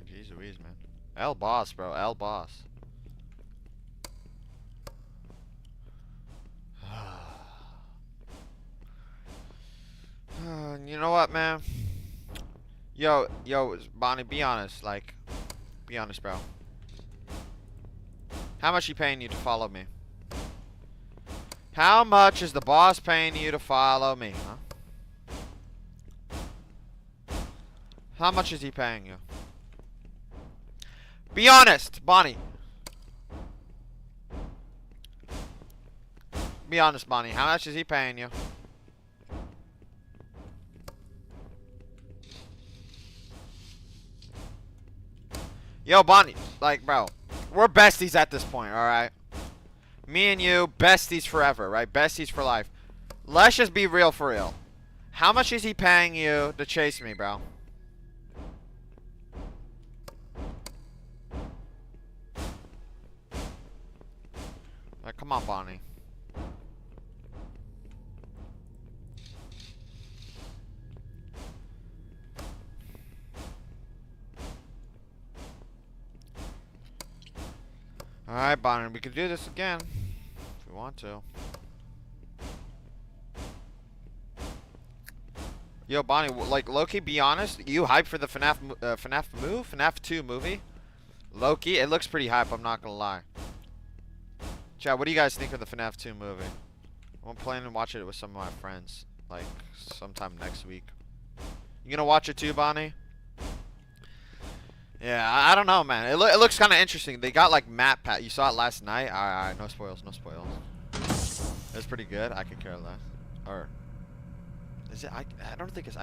Jeez Louise, man. L boss, bro. L boss. You know what, man? Yo, Bonnie, be honest. Like, be honest, bro. How much he paying you to follow me? How much is the boss paying you to follow me, huh? How much is he paying you? Be honest, Bonnie. Be honest, Bonnie. How much is he paying you? Yo, Bonnie. Like, bro. We're besties at this point, alright? Me and you, besties forever, right? Besties for life. Let's just be real for real. How much is he paying you to chase me, bro? Like, come on, Bonnie. Alright, Bonnie, we can do this again. If we want to. Yo, Bonnie, like, Loki, be honest. You hyped for the FNAF 2 movie? Loki, it looks pretty hype, I'm not gonna lie. Chat, what do you guys think of the FNAF 2 movie? I'm planning to watch it with some of my friends, like, sometime next week. You gonna watch it too, Bonnie? Yeah, I don't know, man. It looks kind of interesting. They got, like, map pack. You saw it last night? Alright, no spoils, no spoils. It's pretty good. I could care less. Or... Is it? I don't think it's.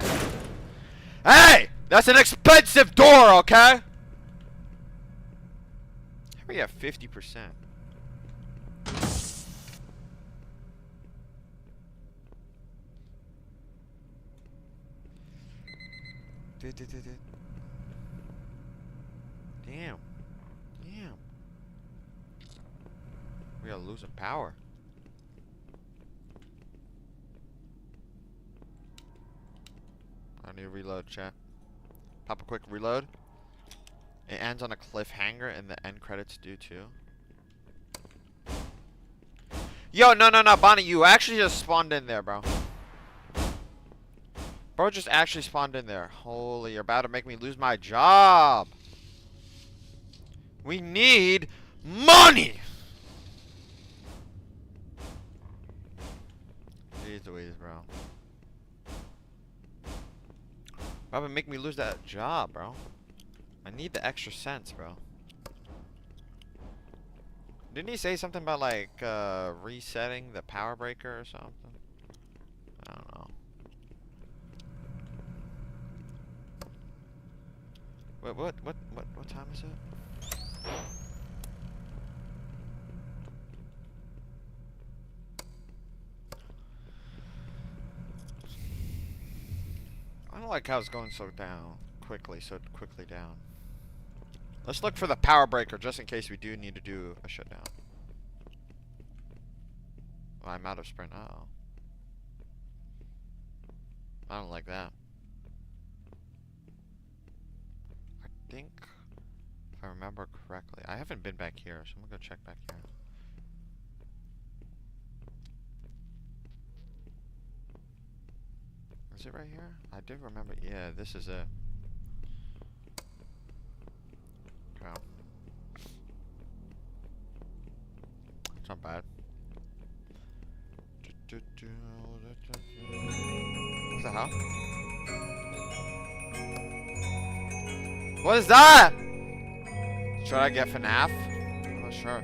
Hey! That's an expensive door, okay? How are we at 50%? Damn. Damn. We are losing power. I need to reload, chat. Pop a quick reload. It ends on a cliffhanger and the end credits do too. Yo, no, Bonnie, you actually just spawned in there, bro. Bro just actually spawned in there. Holy, you're about to make me lose my job. We need money! Jeez Louise, bro. Probably make me lose that job, bro. I need the extra cents, bro. Didn't he say something about, like, resetting the power breaker or something? I don't know. Wait, what time is it? I don't like how it's going so quickly down. Let's look for the power breaker just in case we do need to do a shutdown. Oh, I'm out of sprint. Uh-oh. I don't like that. I think, if I remember correctly, I haven't been back here, so I'm gonna go check back here. Is it right here? I did remember. Yeah, this is it. Okay. It's not bad. What the hell? What is that? Should I get FNAF? I'm not sure.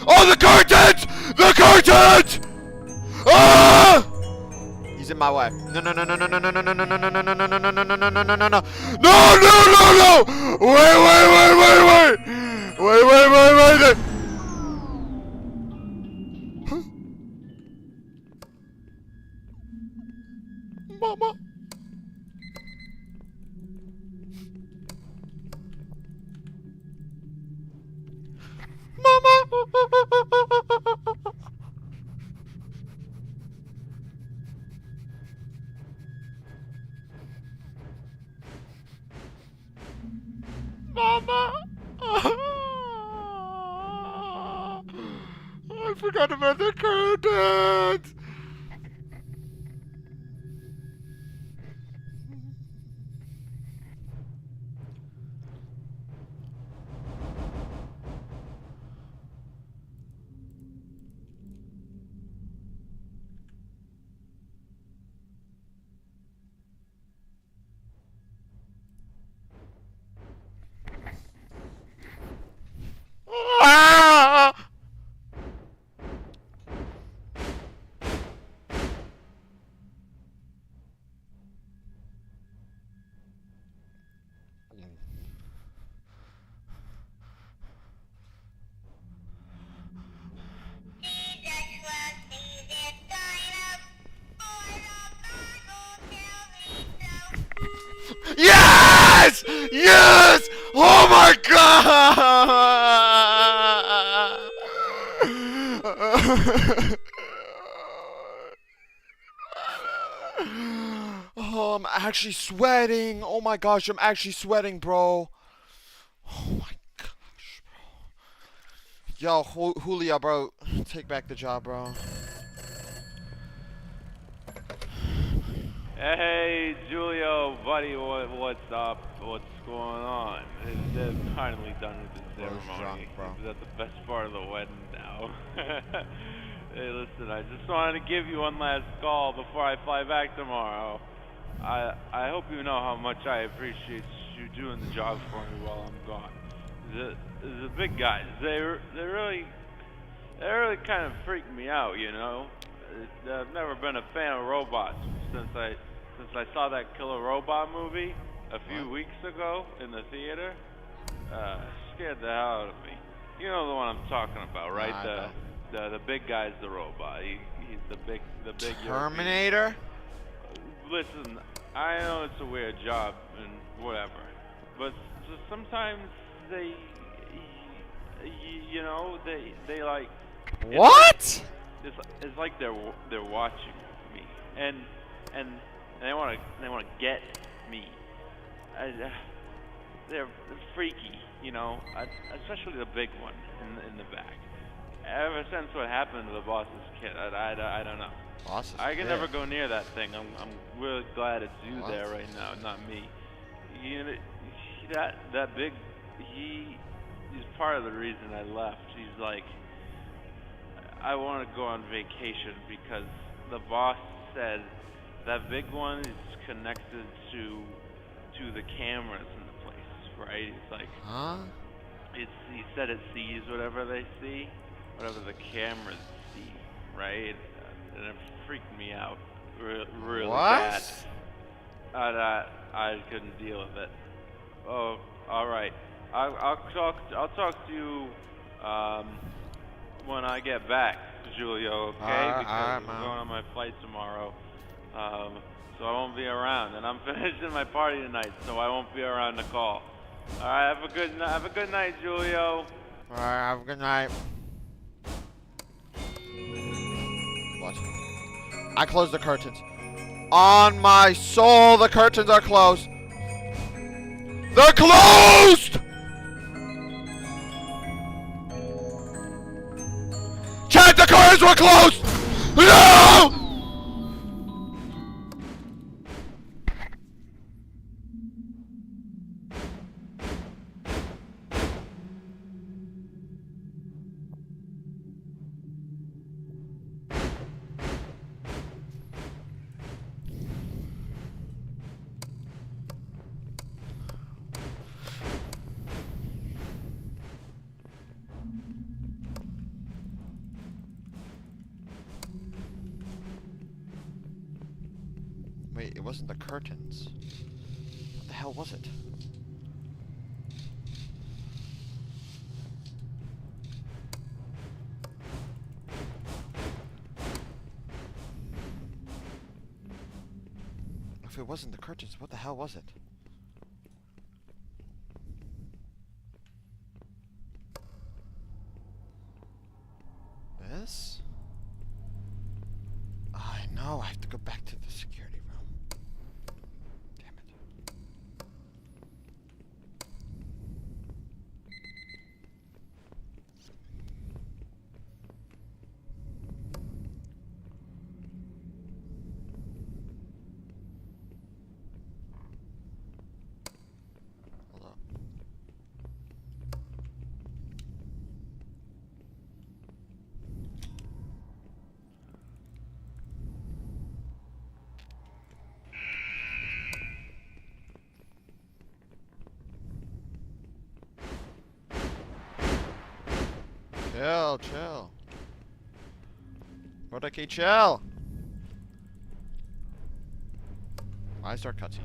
Oh, the curtains! The curtains! Ah! He's in my way. No. Wait. Mama. Mama! I forgot about the curtains! Ah! Yes! Yes! Oh my god! Oh, I'm actually sweating. Oh my gosh, I'm actually sweating, bro. Oh my gosh, bro. Yo, Julia, bro. Take back the job, bro. Hey, Julio, buddy, what's up? What's going on? They're finally done with the Bro's drunk, ceremony. bro. Is that the best part of the wedding now? Hey, listen, I just wanted to give you one last call before I fly back tomorrow. I hope you know how much I appreciate you doing the job for me while I'm gone. The big guys, they really kind of freak me out, you know. I've never been a fan of robots since I saw that Killer Robot movie a few weeks ago in the theater. Scared the hell out of me. You know the one I'm talking about, right? Nah, I The big guy's the robot. He's the big European. Terminator? Listen, I know it's a weird job and whatever, but sometimes they, you know, they like. What? It's like they're watching me, and they want to get me. They're freaky, you know, especially the big one in the back. Ever since what happened to the boss's kid, I don't know. Boss is I can dead. never go near that thing. I'm really glad it's you What? there right now, not me. You know, that big, he's part of the reason I left. He's like, I want to go on vacation because the boss said that big one is connected to the cameras in the place, right? It's like, Huh? he said it sees whatever they see, whatever the cameras see, right? And it freaked me out really bad. What? I couldn't deal with it. Oh, all right. I'll talk to you when I get back, Julio. Okay? Alright, Because alright, I'm man. going on my flight tomorrow, so I won't be around. And I'm finishing my party tonight, so I won't be around to call. All right. Have a good night, Julio. Alright, have a good night. Watch. I closed the curtains. On my soul, the curtains are closed. They're closed! Chat, the curtains were closed! No! Wait, it wasn't the curtains. What the hell was it? If it wasn't the curtains, what the hell was it? This? I know, I have to go back to the security room. Damn it. Hold up. Chill. Mordecai, chill. I start cutscene.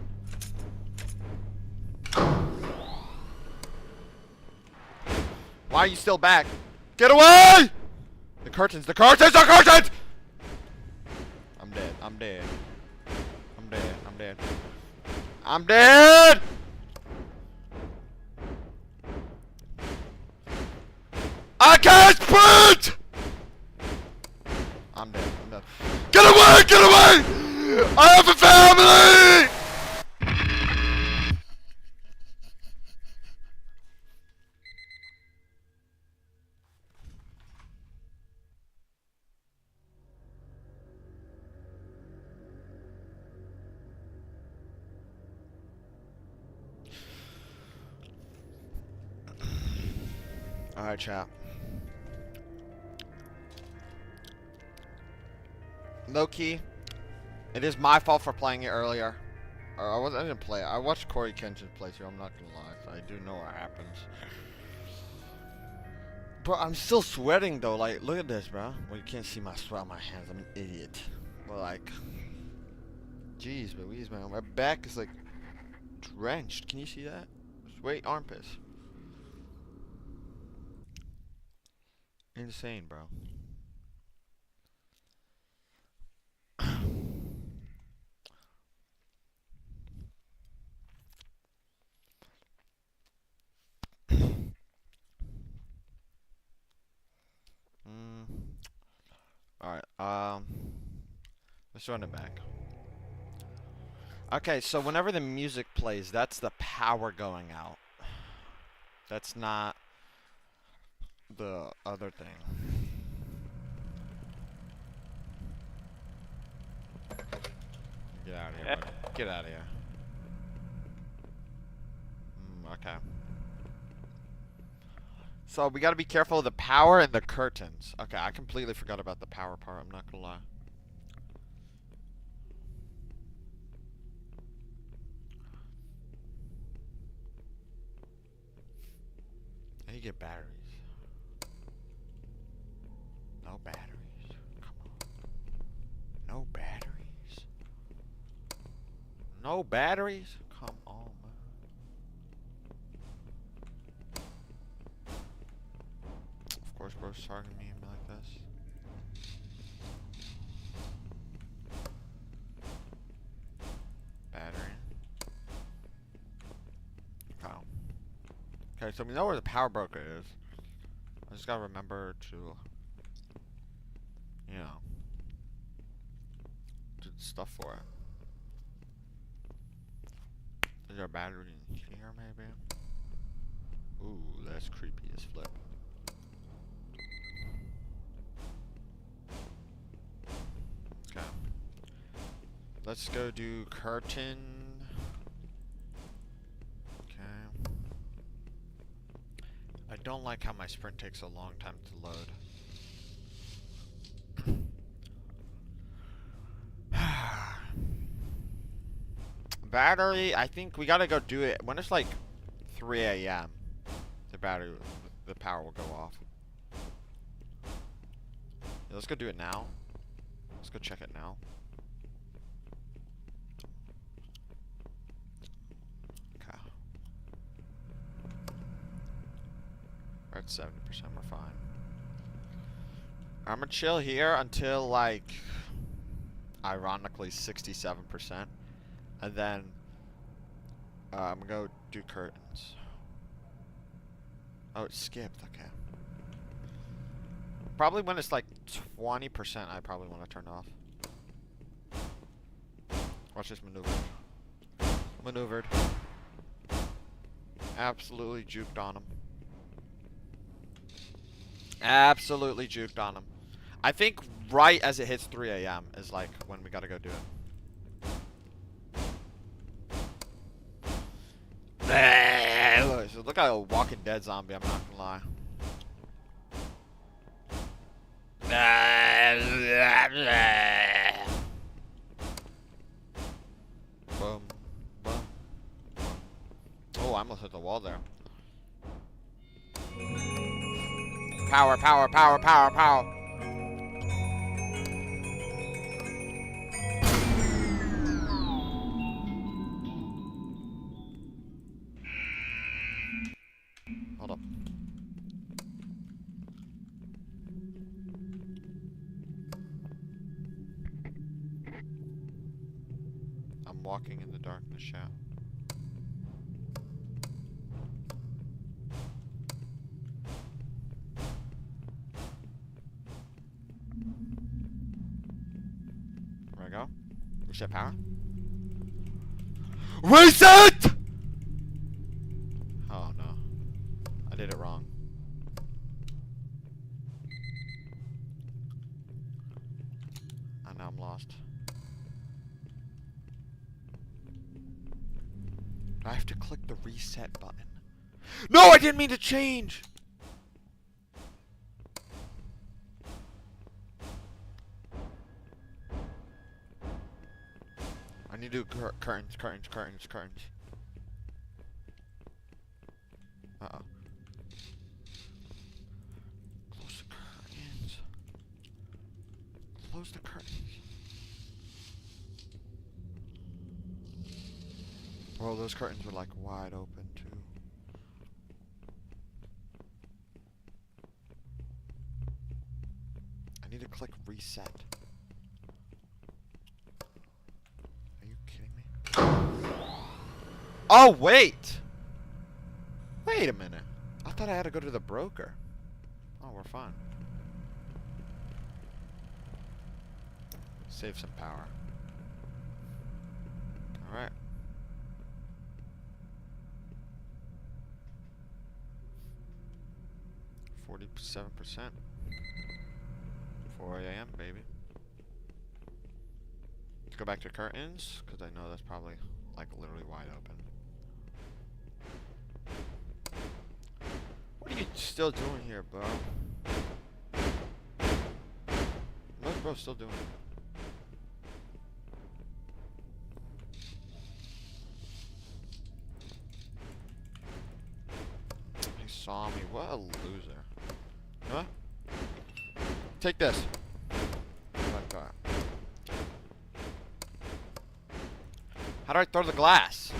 Why are you still back? Get away! The curtains! I'm dead. I'm dead! I can't sprint! I'm dead. Get away! I have a family! Alright, chat. Low key, it is my fault for playing it earlier. Or I didn't play it. I watched Corey Kenshin's playthrough, I'm not gonna lie. So I do know what happens. But I'm still sweating though, like, look at this, bro. Well, you can't see my sweat on my hands, I'm an idiot. But like, jeez Louise, man. My back is like drenched. Can you see that? Sweat armpits. Insane, bro. Alright, let's run it back. Okay, so whenever the music plays, that's the power going out. That's not the other thing. Get out of here, buddy. Get out of here. Okay. So we gotta be careful of the power and the curtains. Okay, I completely forgot about the power part, I'm not gonna lie. I need to get batteries. No batteries. Come on. No batteries. No batteries? Come on, man. Of course, bro's targeting me like this. Battery. Oh. Okay, so we know where the power broker is. I just gotta remember to, you know, do stuff for it. Is there a battery in here, maybe? Ooh, that's creepy as flip. Okay. Let's go do curtain. Okay. I don't like how my sprint takes a long time to load. Battery, I think we gotta go do it when it's like 3 a.m. The power will go off. Yeah, let's go do it now. Let's go check it now. Okay. We're at 70%, we're fine. I'm gonna chill here until like, ironically, 67%. And then, I'm gonna go do curtains. Oh, it skipped, okay. Probably when it's like 20%, I probably want to turn off. Watch this maneuver. Maneuvered. Absolutely juked on him. Absolutely juked on him. I think right as it hits 3 a.m. is like when we gotta go do it. Look like a Walking Dead zombie, I'm not gonna lie. Boom, boom, boom. Oh, I almost hit the wall there. Power, power, power, power, power. Hold up. I'm walking in the darkness, chat. There we go. Reset power. Reset! Oh no. I did it wrong. And now I'm lost. Do I have to click the reset button? No, I didn't mean to change! I need to do curtains. Uh-oh. Close the curtains. Close the curtains. Well, those curtains were like wide open too. I need to click reset. Are you kidding me? Oh, wait! Wait a minute. I thought I had to go to the broker. Oh, we're fine. Save some power. Alright. 47%. 4 a.m. baby. Let's go back to curtains, because I know that's probably like literally wide open. What are you still doing here, bro? What's bro still doing? He saw me. What a loser. Huh? Take this. Like that. How do I throw the glass?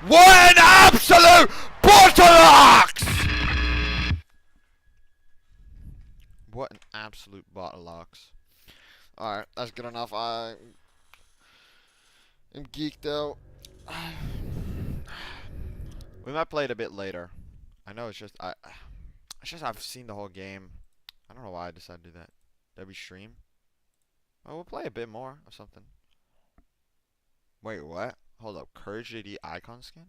What an absolute bottlenecks! What an absolute bottlenecks. Alright, that's good enough. I'm geeked out. We might play it a bit later. I know it's just I've seen the whole game. I don't know why I decided to do that. Did we stream? Oh, we'll play a bit more or something. Wait, what? Hold up, Courage JD icon skin?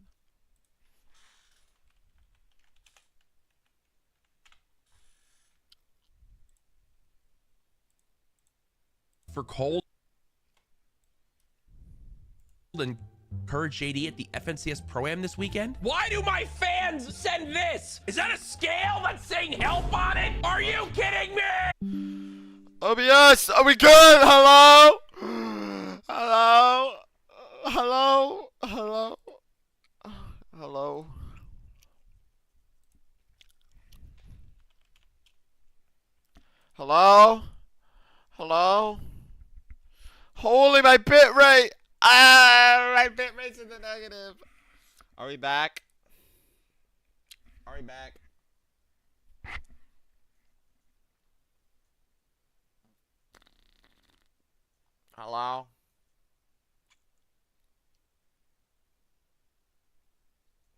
For cold and Courage JD at the FNCS Pro-Am this weekend? Why do my fans send this? Is that a scale that's saying help on it? Are you kidding me? OBS, are we good? Hello? Hello? Hello? Hello? Hello? Hello? Hello? Holy, my bit rate! Ah, my bit rate's in the negative. Are we back? Are we back? Hello?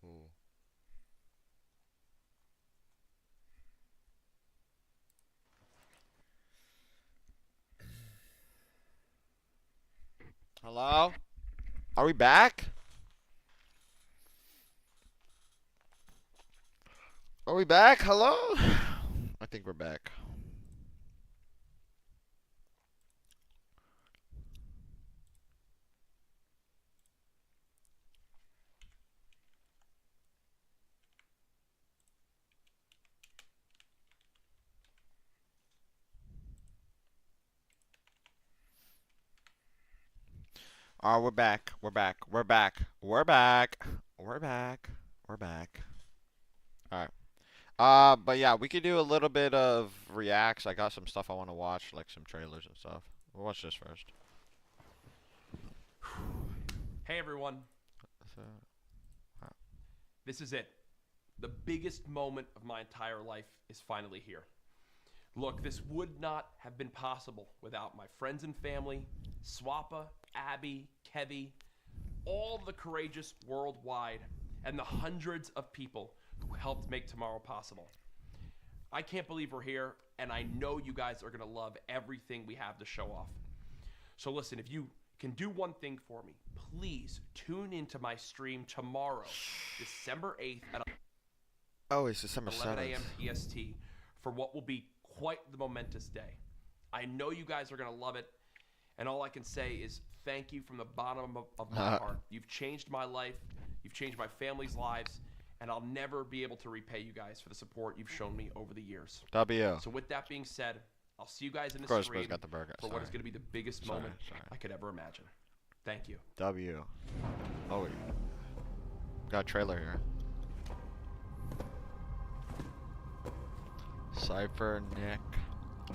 Ooh. Hello? Are we back? Are we back? Hello? I think we're back. Oh, we're back. We're back. We're back. We're back. We're back. We're back. Alright. But yeah, we could do a little bit of reacts. I got some stuff I want to watch, like some trailers and stuff. We'll watch this first. Hey everyone, this is it. The biggest moment of my entire life is finally here. Look, this would not have been possible without my friends and family, Swappa, Abby, Kevy, all the courageous worldwide, and the hundreds of people who helped make tomorrow possible. I can't believe we're here, and I know you guys are gonna love everything we have to show off. So listen, if you can do one thing for me, please tune into my stream tomorrow, December 8th at Oh, it's December 11 7th. a.m. PST for what will be quite the momentous day. I know you guys are gonna love it, and all I can say is thank you from the bottom of my heart. You've changed my life. You've changed my family's lives. And I'll never be able to repay you guys for the support you've shown me over the years. W. So with that being said, I'll see you guys in the Grossberg's stream got the burger. for what is going to be the biggest moment I could ever imagine. Thank you. W. Oh, wait. Got a trailer here. Cypher, Nick,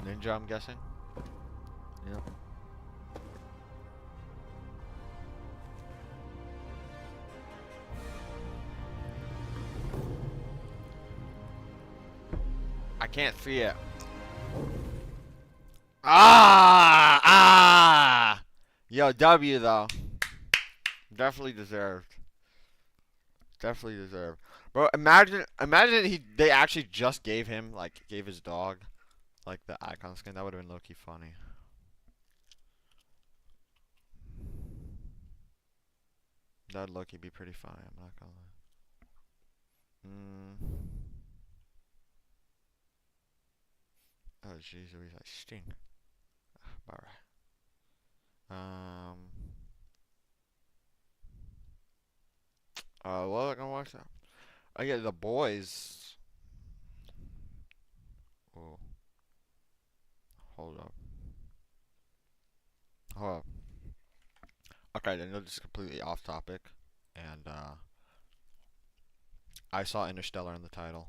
Ninja, I'm guessing. Yep. I can't see it. Ah! Yo, W though. Definitely deserved. Definitely deserved. Bro, imagine they actually just gave his dog like the icon skin. That would have been low-key funny. That'd low-key be pretty funny, I'm not gonna lie. Oh jeez, Louise, I stink. Alright. What am I gonna watch now? Oh yeah, The Boys. Oh. Hold up. Hold up. Okay, then this is completely off topic, and I saw Interstellar in the title.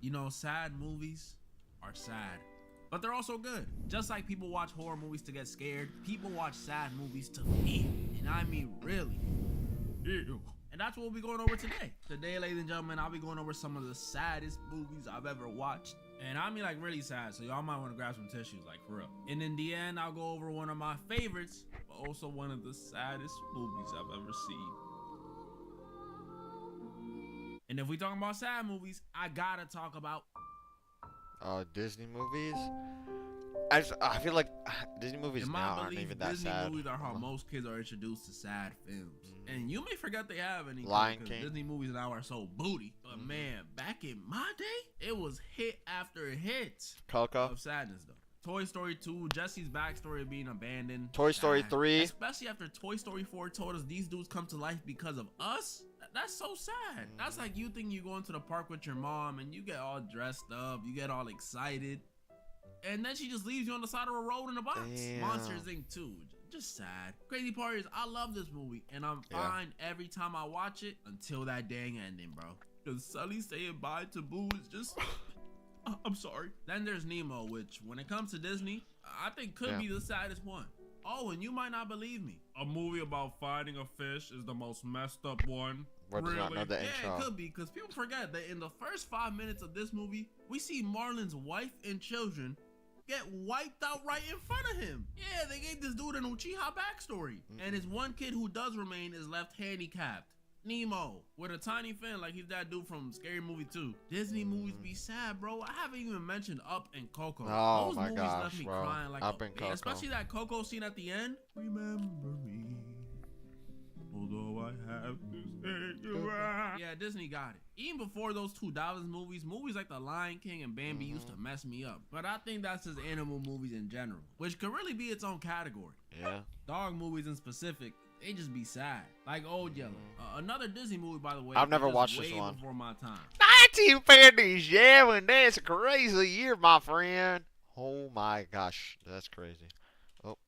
You know, sad movies are sad, but they're also good. Just like people watch horror movies to get scared, people watch sad movies to feel, and I mean really. Ew. And that's what we'll be going over today. Today, ladies and gentlemen, I'll be going over some of the saddest movies I've ever watched. And I mean like really sad, so y'all might want to grab some tissues, like for real. And in the end, I'll go over one of my favorites, but also one of the saddest movies I've ever seen. And if we talking about sad movies, I gotta talk about Disney movies. I feel like Disney movies now aren't even that Disney sad. movies are how most kids are introduced to sad films. And you may forget they have any. Lion because King. Disney movies now are so booty. But man, back in my day, it was hit after hit Coco. of sadness though. Toy Story 2, Jesse's backstory of being abandoned. Toy Story sad. 3. Especially after Toy Story 4 told us these dudes come to life because of us. That's so sad. That's like you think you go into the park with your mom and you get all dressed up, you get all excited, and then she just leaves you on the side of a road in a box. Damn. Monsters Inc. 2. Just sad. Crazy part is I love this movie and I'm fine every time I watch it until that dang ending, bro. Cause Sully saying bye to Boo is just I'm sorry. Then there's Nemo, which when it comes to Disney, I think could be the saddest one. Oh, and you might not believe me. A movie about finding a fish is the most messed up one. What does not know the Yeah, intro? it could be, because people forget that in the first 5 minutes of this movie, we see Marlon's wife and children get wiped out right in front of him. Yeah, they gave this dude an Uchiha backstory. And his one kid who does remain is left handicapped. Nemo, with a tiny fin like he's that dude from Scary Movie 2. Disney movies be sad, bro. I haven't even mentioned Up and Coco. Oh Those my movies gosh, left me bro. crying like Up a and baby. Coco. Especially that Coco scene at the end. Remember me, although I have to say goodbye. Yeah, Disney got it. Even before those two Dollars movies like The Lion King and Bambi used to mess me up. But I think that's just animal movies in general, which could really be its own category. Yeah. Dog movies in specific, they just be sad. Like Old Yeller. Another Disney movie, by the way. I've never just watched this way one. Before my time. 1957, that's a crazy year, my friend. Oh my gosh, that's crazy. Oh.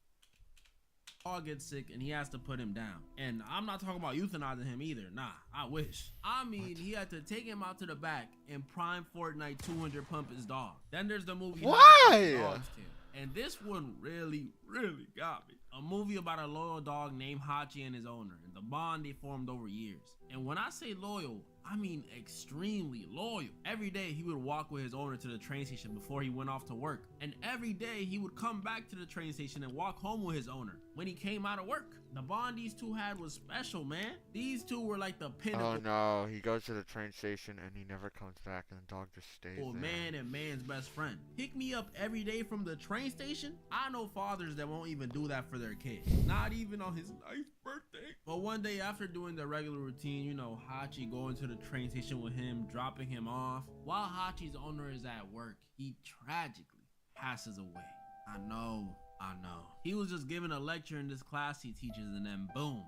Dog gets sick and he has to put him down. And I'm not talking about euthanizing him either. Nah, I wish. I mean, he had to take him out to the back and prime Fortnite 200 pump his dog. Then there's the movie Why? Dog's Tale. And this one really, really got me. A movie about a loyal dog named Hachi and his owner, and the bond they formed over years. And when I say loyal, I mean extremely loyal. Every day he would walk with his owner to the train station before he went off to work. And every day he would come back to the train station and walk home with his owner when he came out of work. The bond these two had was special, man. These two were like the pinnacle. Oh no, he goes to the train station and he never comes back and the dog just stays there. Man and man's best friend. Pick me up every day from the train station. I know fathers that won't even do that for their kid. Not even on his ninth birthday. But one day after doing the regular routine, you know, Hachi going to the train station with him, dropping him off. While Hachi's owner is at work, he tragically passes away. I know. I know. He was just giving a lecture in this class he teaches and then boom,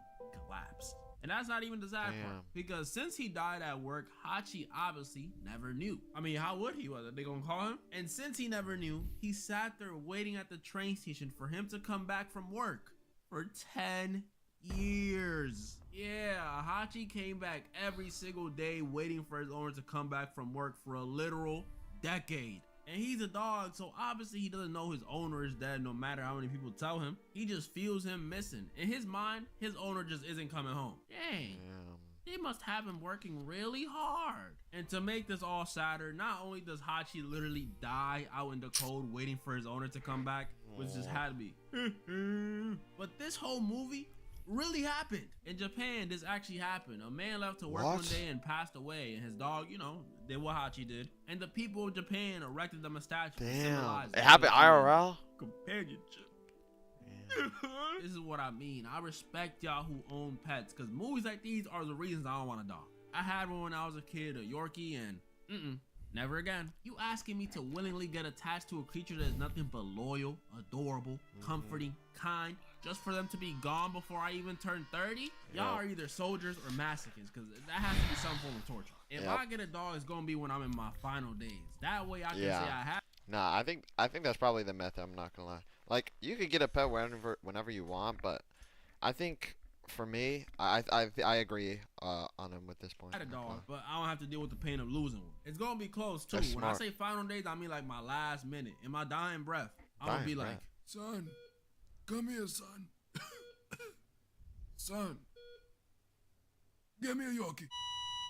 collapse. And that's not even the sad part. Because since he died at work, Hachi obviously never knew. I mean, how would he? What, they gonna call him? And since he never knew, he sat there waiting at the train station for him to come back from work for 10 years. Yeah, Hachi came back every single day waiting for his owner to come back from work for a literal decade. And he's a dog, so obviously he doesn't know his owner is dead no matter how many people tell him. He just feels him missing. In his mind, his owner just isn't coming home. Dang. They must have him working really hard. And to make this all sadder, not only does Hachi literally die out in the cold waiting for his owner to come back, which just had to be, but this whole movie really happened. In Japan, this actually happened. A man left to work one day and passed away, and his dog, you know, did what Hachi did. And the people of Japan erected them a statue. Damn. It happened IRL? Companionship. This is what I mean. I respect y'all who own pets, because movies like these are the reasons I don't want a dog. I had one when I was a kid, a Yorkie, and never again. You asking me to willingly get attached to a creature that is nothing but loyal, adorable, comforting, kind, just for them to be gone before I even turn 30? Y'all are either soldiers or masochists, because that has to be some form of torture. If I get a dog, it's gonna be when I'm in my final days. That way I can say I have. Nah, I think that's probably the method. I'm not gonna lie. Like, you could get a pet whenever you want, but I think for me, I agree on him with this point. I had a dog, but I don't have to deal with the pain of losing one. It's gonna be close too. That's when smart. I say final days, I mean like my last minute, in my dying breath. I'm gonna be like, son, come here, son. Son, give me a Yorkie.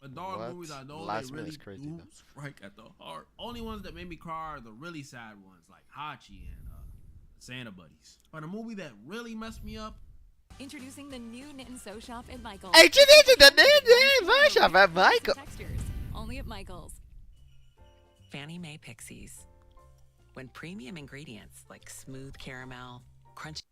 But dog movies, I know Last they minute really is crazy, do though. strike at the heart. Only ones that made me cry are the really sad ones, like Hachi and Santa Buddies. But a movie that really messed me up. Introducing the new Knit and Sew Shop at Michael's. The new shop at Michael's. Textures, only at Michael's. Fannie Mae Pixies. When premium ingredients like smooth caramel, crunchy.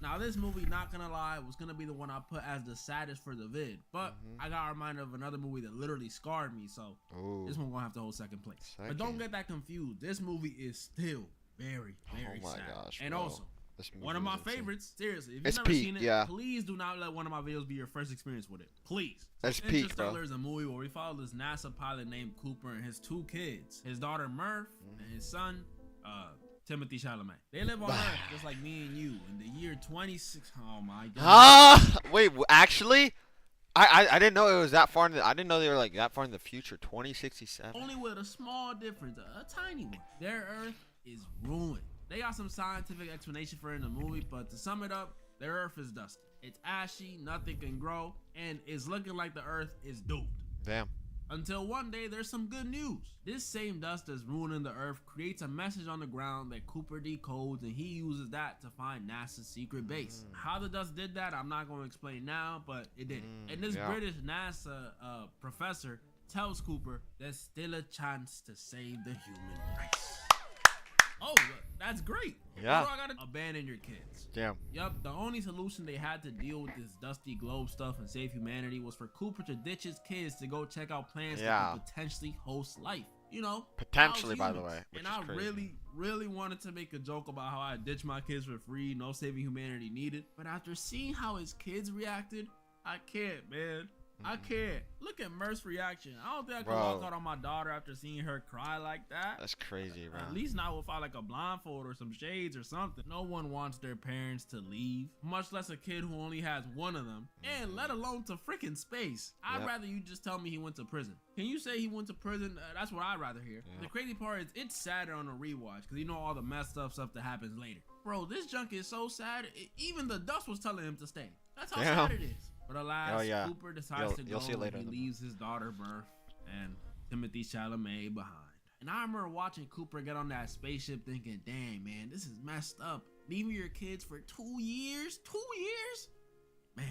Now this movie, not gonna lie, was gonna be the one I put as the saddest for the vid, but I got reminded of another movie that literally scarred me, so this one gonna have to hold second place. But don't get that confused. This movie is still very, very sad. Gosh, and bro. also, This movie one of my is insane. favorites. Seriously, if It's you've never peak, seen it, yeah. please do not let one of my videos be your first experience with it. Please. It's peak, bro. Interstellar is a movie where we follow this NASA pilot named Cooper and his two kids, his daughter Murph and his son, Timothy Chalamet. They live on Earth just like me and you in the year 26. Oh my God. Wait, actually, I didn't know it was that far. I didn't know they were like that far in the future. 2067. Only with a small difference, a tiny one. Their Earth is ruined. They got some scientific explanation for it in the movie, but to sum it up, their Earth is dusty. It's ashy, nothing can grow, and it's looking like the Earth is doomed. Damn. Until one day, there's some good news. This same dust that's ruining the Earth creates a message on the ground that Cooper decodes, and he uses that to find NASA's secret base. How the dust did that, I'm not going to explain now, but it did. And this British NASA professor tells Cooper there's still a chance to save the human race. Oh, that's great. Yeah. So I gotta abandon your kids. Damn. Yup, the only solution they had to deal with this dusty globe stuff and save humanity was for Cooper to ditch his kids to go check out planets that could potentially host life. You know, Potentially, by the way. And I really wanted to make a joke about how I ditched my kids for free, no saving humanity needed. But after seeing how his kids reacted, I can't, man. I can't. Look at Murph's reaction. I don't think I can walk out on my daughter after seeing her cry like that. That's crazy, bro. At least not without like a blindfold or some shades or something. No one wants their parents to leave, much less a kid who only has one of them, and let alone to freaking space. I'd rather you just tell me he went to prison. Can you say he went to prison? That's what I'd rather hear. The crazy part is it's sadder on a rewatch because you know all the messed up stuff that happens later. Bro, this junk is so sad. Even the dust was telling him to stay. That's how sad it is. But alas, Cooper decides to go. See it later. He leaves his daughter Murph and Timothy Chalamet behind. And I remember watching Cooper get on that spaceship thinking, dang, man, this is messed up. Leaving your kids for 2 years? 2 years? Man.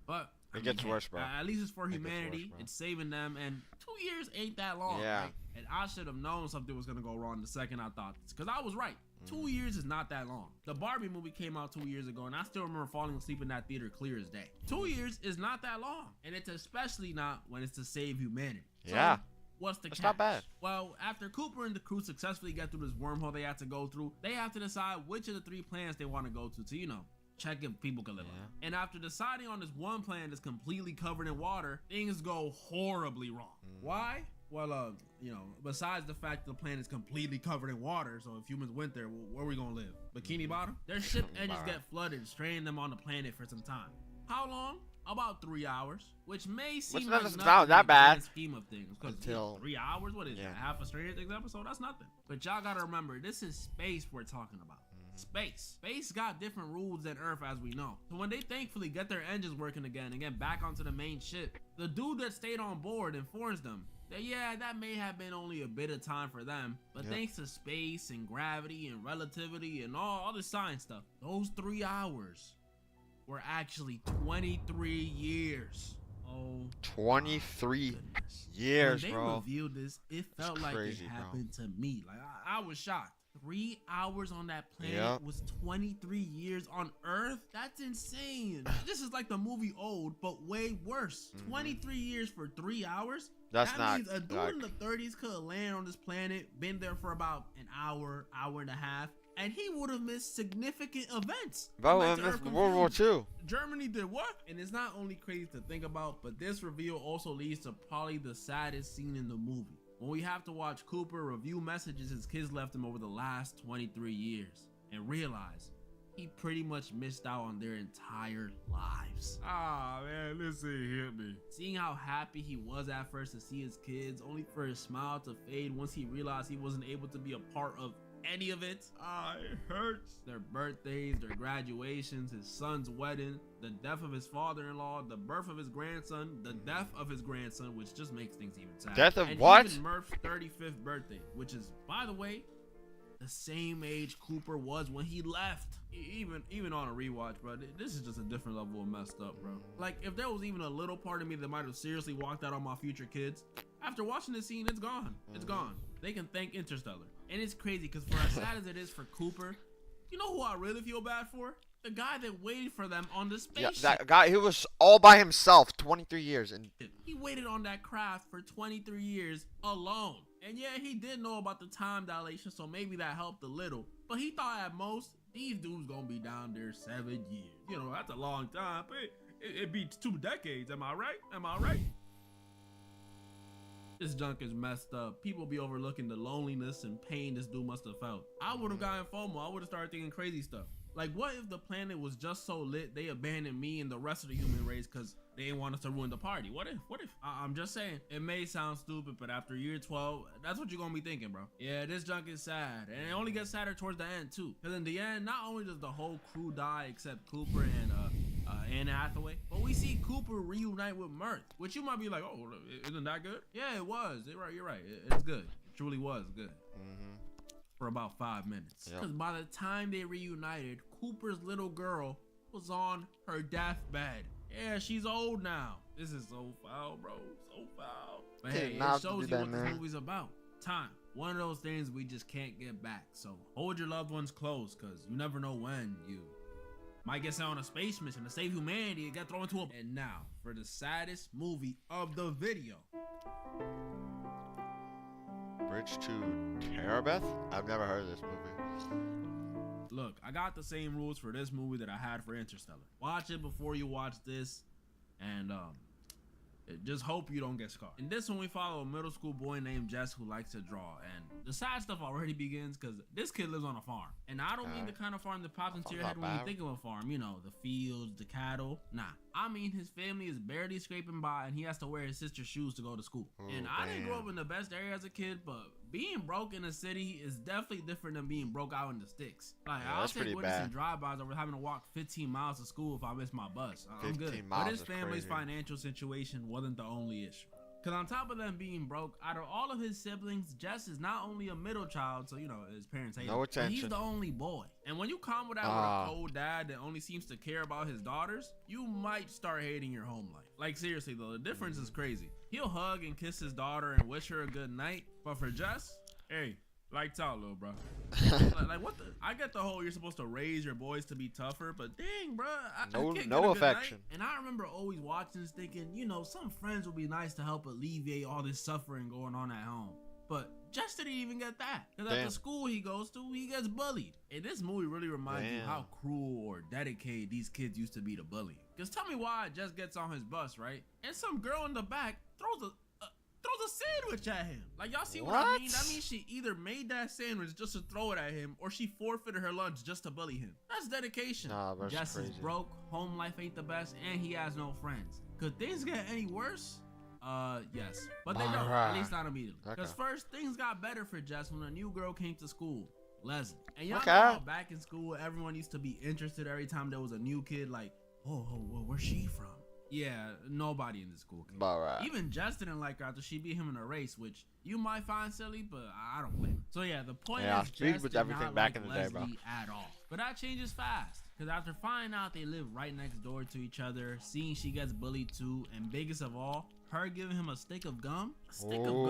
But it gets worse, bro. At least it's for humanity. It's saving them. And 2 years ain't that long. Yeah. Right? And I should have known something was going to go wrong the second I thought this. Because I was right. 2 years is not that long. The Barbie movie came out 2 years ago, and I still remember falling asleep in that theater clear as day. 2 years is not that long. And it's especially not when it's to save humanity. So, What's the It's catch? not bad. Well, after Cooper and the crew successfully get through this wormhole they have to go through, they have to decide which of the 3 planets they want to go to, you know, check if people can live on it. And after deciding on this one planet that's completely covered in water, things go horribly wrong. Why? Well, you know, besides the fact the planet is completely covered in water, so if humans went there, where are we gonna live? Bikini Bottom? Their ship engines get flooded, stranding them on the planet for some time. How long? About 3 hours, which may seem like nothing not in that the bad. grand scheme of things. Because Until 3 hours, what is yeah. that? Half a Stranger Things episode? That's nothing. But y'all gotta remember, this is space we're talking about. Space got different rules than Earth, as we know. So when they thankfully get their engines working again and get back onto the main ship, the dude that stayed on board informs them that yeah, that may have been only a bit of time for them, but thanks to space and gravity and relativity and all this science stuff, those 3 hours were actually 23 years. Oh, 23 goodness. years, when they bro. revealed this, it felt like crazy, it bro. happened to me. Like I was shocked. 3 hours on that planet was 23 years on Earth. That's insane. This is like the movie Old, but way worse. 23 years for 3 hours. That's that not means a dude in the 30s could have landed on this planet, been there for about an hour, hour and a half, and he would have missed significant events. Bro, Back I to missed Earth World War Confused. II. Germany did what? And it's not only crazy to think about, but this reveal also leads to probably the saddest scene in the movie. When we have to watch Cooper review messages his kids left him over the last 23 years and realize he pretty much missed out on their entire lives. Ah, man, this thing hit me. Seeing how happy he was at first to see his kids, only for his smile to fade once he realized he wasn't able to be a part of any of it. Ah, it hurts. Their birthdays, their graduations, his son's wedding, the death of his father-in-law, the birth of his grandson, the death of his grandson, which just makes things even sadder. Death of and what? Even Murph's 35th birthday, which is, by the way, the same age Cooper was when he left. Even on a rewatch, bro, this is just a different level of messed up, bro. Like, if there was even a little part of me that might have seriously walked out on my future kids, after watching this scene, it's gone. It's gone. They can thank Interstellar. And it's crazy, because for as sad as it is for Cooper, you know who I really feel bad for? The guy that waited for them on the spaceship. Yeah, that guy, he was all by himself, 23 years. And He waited on that craft for 23 years alone. And yeah, he did know about the time dilation, so maybe that helped a little. But he thought at most, these dudes gonna be down there 7 years. You know, that's a long time. But it beats 2 decades, am I right? Am I right? This junk is messed up. People be overlooking the loneliness and pain this dude must have felt. I would have gotten FOMO. I would have started thinking crazy stuff. Like, what if the planet was just so lit they abandoned me and the rest of the human race because they didn't want us to ruin the party? What if? I'm just saying, it may sound stupid, but after year 12, that's what you're gonna be thinking, bro. Yeah, this junk is sad, and it only gets sadder towards the end too. Because in the end, not only does the whole crew die except Cooper and Anne Hathaway, but we see Cooper reunite with Mirth, which you might be like, oh, isn't that good? Yeah, it was. You're right. It's good. It truly was good. For about 5 minutes. Because by the time they reunited, Cooper's little girl was on her deathbed. Yeah, she's old now. This is so foul, bro. So foul. But hey, it shows you what this movie's about. Time. One of those things we just can't get back. So hold your loved ones close, because you never know when you might get sent on a space mission to save humanity and get thrown into a... And now, for the saddest movie of the video. Bridge to Terabith? I've never heard of this movie. Look, I got the same rules for this movie that I had for Interstellar. Watch it before you watch this, and just hope you don't get scarred. In this one, we follow a middle school boy named Jess who likes to draw, and the sad stuff already begins because this kid lives on a farm. And I don't mean the kind of farm that pops into your head when you think of a farm, you know, the fields, the cattle. Nah, I mean his family is barely scraping by and he has to wear his sister's shoes to go to school. And I didn't grow up in the best area as a kid, but being broke in a city is definitely different than being broke out in the sticks. Like, I'll take witnessing drive-bys over having to walk 15 miles to school if I miss my bus. I'm good. But his family's financial situation wasn't the only issue. Because on top of them being broke, out of all of his siblings, Jess is not only a middle child, so, you know, his parents hate him, but he's the only boy. And when you combo that with a cold dad that only seems to care about his daughters, you might start hating your home life. Like, seriously, though, the difference is crazy. He'll hug and kiss his daughter and wish her a good night, but for Jess, hey, Like, tell, little bro. like, what the? I get the whole you're supposed to raise your boys to be tougher, but dang, bro. No- I can't no get a good affection. night. And I remember always watching this thinking, you know, some friends would be nice to help alleviate all this suffering going on at home. But Jess didn't even get that. Because at Damn. the school he goes to, he gets bullied. And this movie really reminds you Damn. how cruel or dedicated these kids used to be to bullying. Because tell me why Jess gets on his bus, right? And some girl in the back throws a sandwich at him. Like, y'all see what I mean? That means she either made that sandwich just to throw it at him, or she forfeited her lunch just to bully him. That's dedication. Nah, that's Jess is crazy. broke, home life ain't the best, and he has no friends. Could things get any worse? Yes. But they don't, at least not immediately. Because Okay. first, things got better for Jess when a new girl came to school, Leslie. And y'all Okay. know how back in school, everyone used to be interested every time there was a new kid, like, oh, where's she from? Yeah, nobody in the school cared. Alright. Even Jess didn't like her after she beat him in a race, which you might find silly, but I don't blame her. So yeah, the point Yeah, is speed Jess was did everything not back like in the day, bro. Leslie at all. But that changes fast, because after finding out they live right next door to each other, seeing she gets bullied too, and biggest of all, her giving him a stick of gum? A stick of Ooh.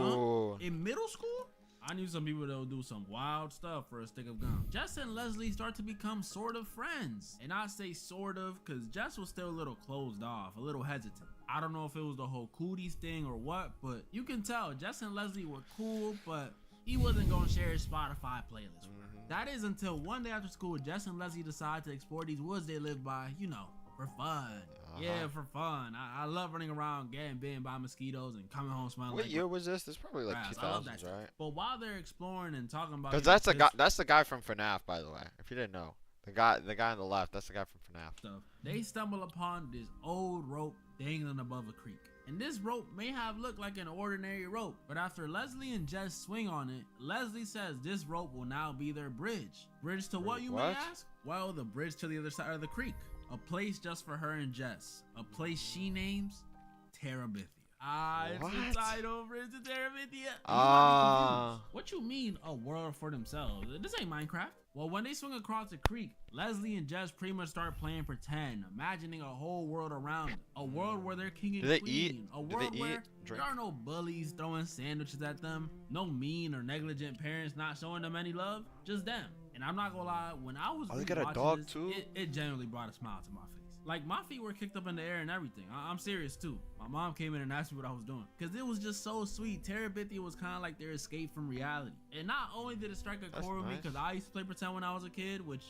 gum? In middle school? I knew some people that would do some wild stuff for a stick of gum. Jess and Leslie start to become sort of friends. And I say sort of because Jess was still a little closed off, a little hesitant. I don't know if it was the whole cooties thing or what, but you can tell Jess and Leslie were cool, but he wasn't going to share his Spotify playlist with her. That is until one day after school, Jess and Leslie decide to explore these woods they live by, you know, for fun. Yeah, for fun. I love running around, getting bitten by mosquitoes, and coming home smelling What like year was this? This is probably like grass. I love that 2000s, stuff. right? But while they're exploring and talking about, Because you know, that's the guy. kids That's the guy from FNAF, by the way. If you didn't know, the guy on the left. That's the guy from FNAF. stuff, they stumble upon this old rope dangling above a creek. And this rope may have looked like an ordinary rope, but after Leslie and Jess swing on it, Leslie says this rope will now be their bridge. Bridge to what, you may What? ask? Well, the bridge to the other side of the creek. A place just for her and Jess. A place she names Terabithia. It's What? the title, Bridge to Terabithia. Ah. What you mean, a world for themselves? This ain't Minecraft. Well, when they swing across the creek, Leslie and Jess pretty much start playing pretend, imagining a whole world around them. A world where they're king and Do they queen. eat? A Do world they where eat? Drink? there are no bullies throwing sandwiches at them, no mean or negligent parents not showing them any love, just them. And I'm not gonna lie, when I was Oh, they got a rewatching dog this, too? it genuinely brought a smile to my face. Like, my feet were kicked up in the air and everything. I'm serious too. My mom came in and asked me what I was doing, because it was just so sweet. Terabithia was kind of like their escape from reality. And not only did it strike a That's chord with me, nice. because I used to play pretend when I was a kid, which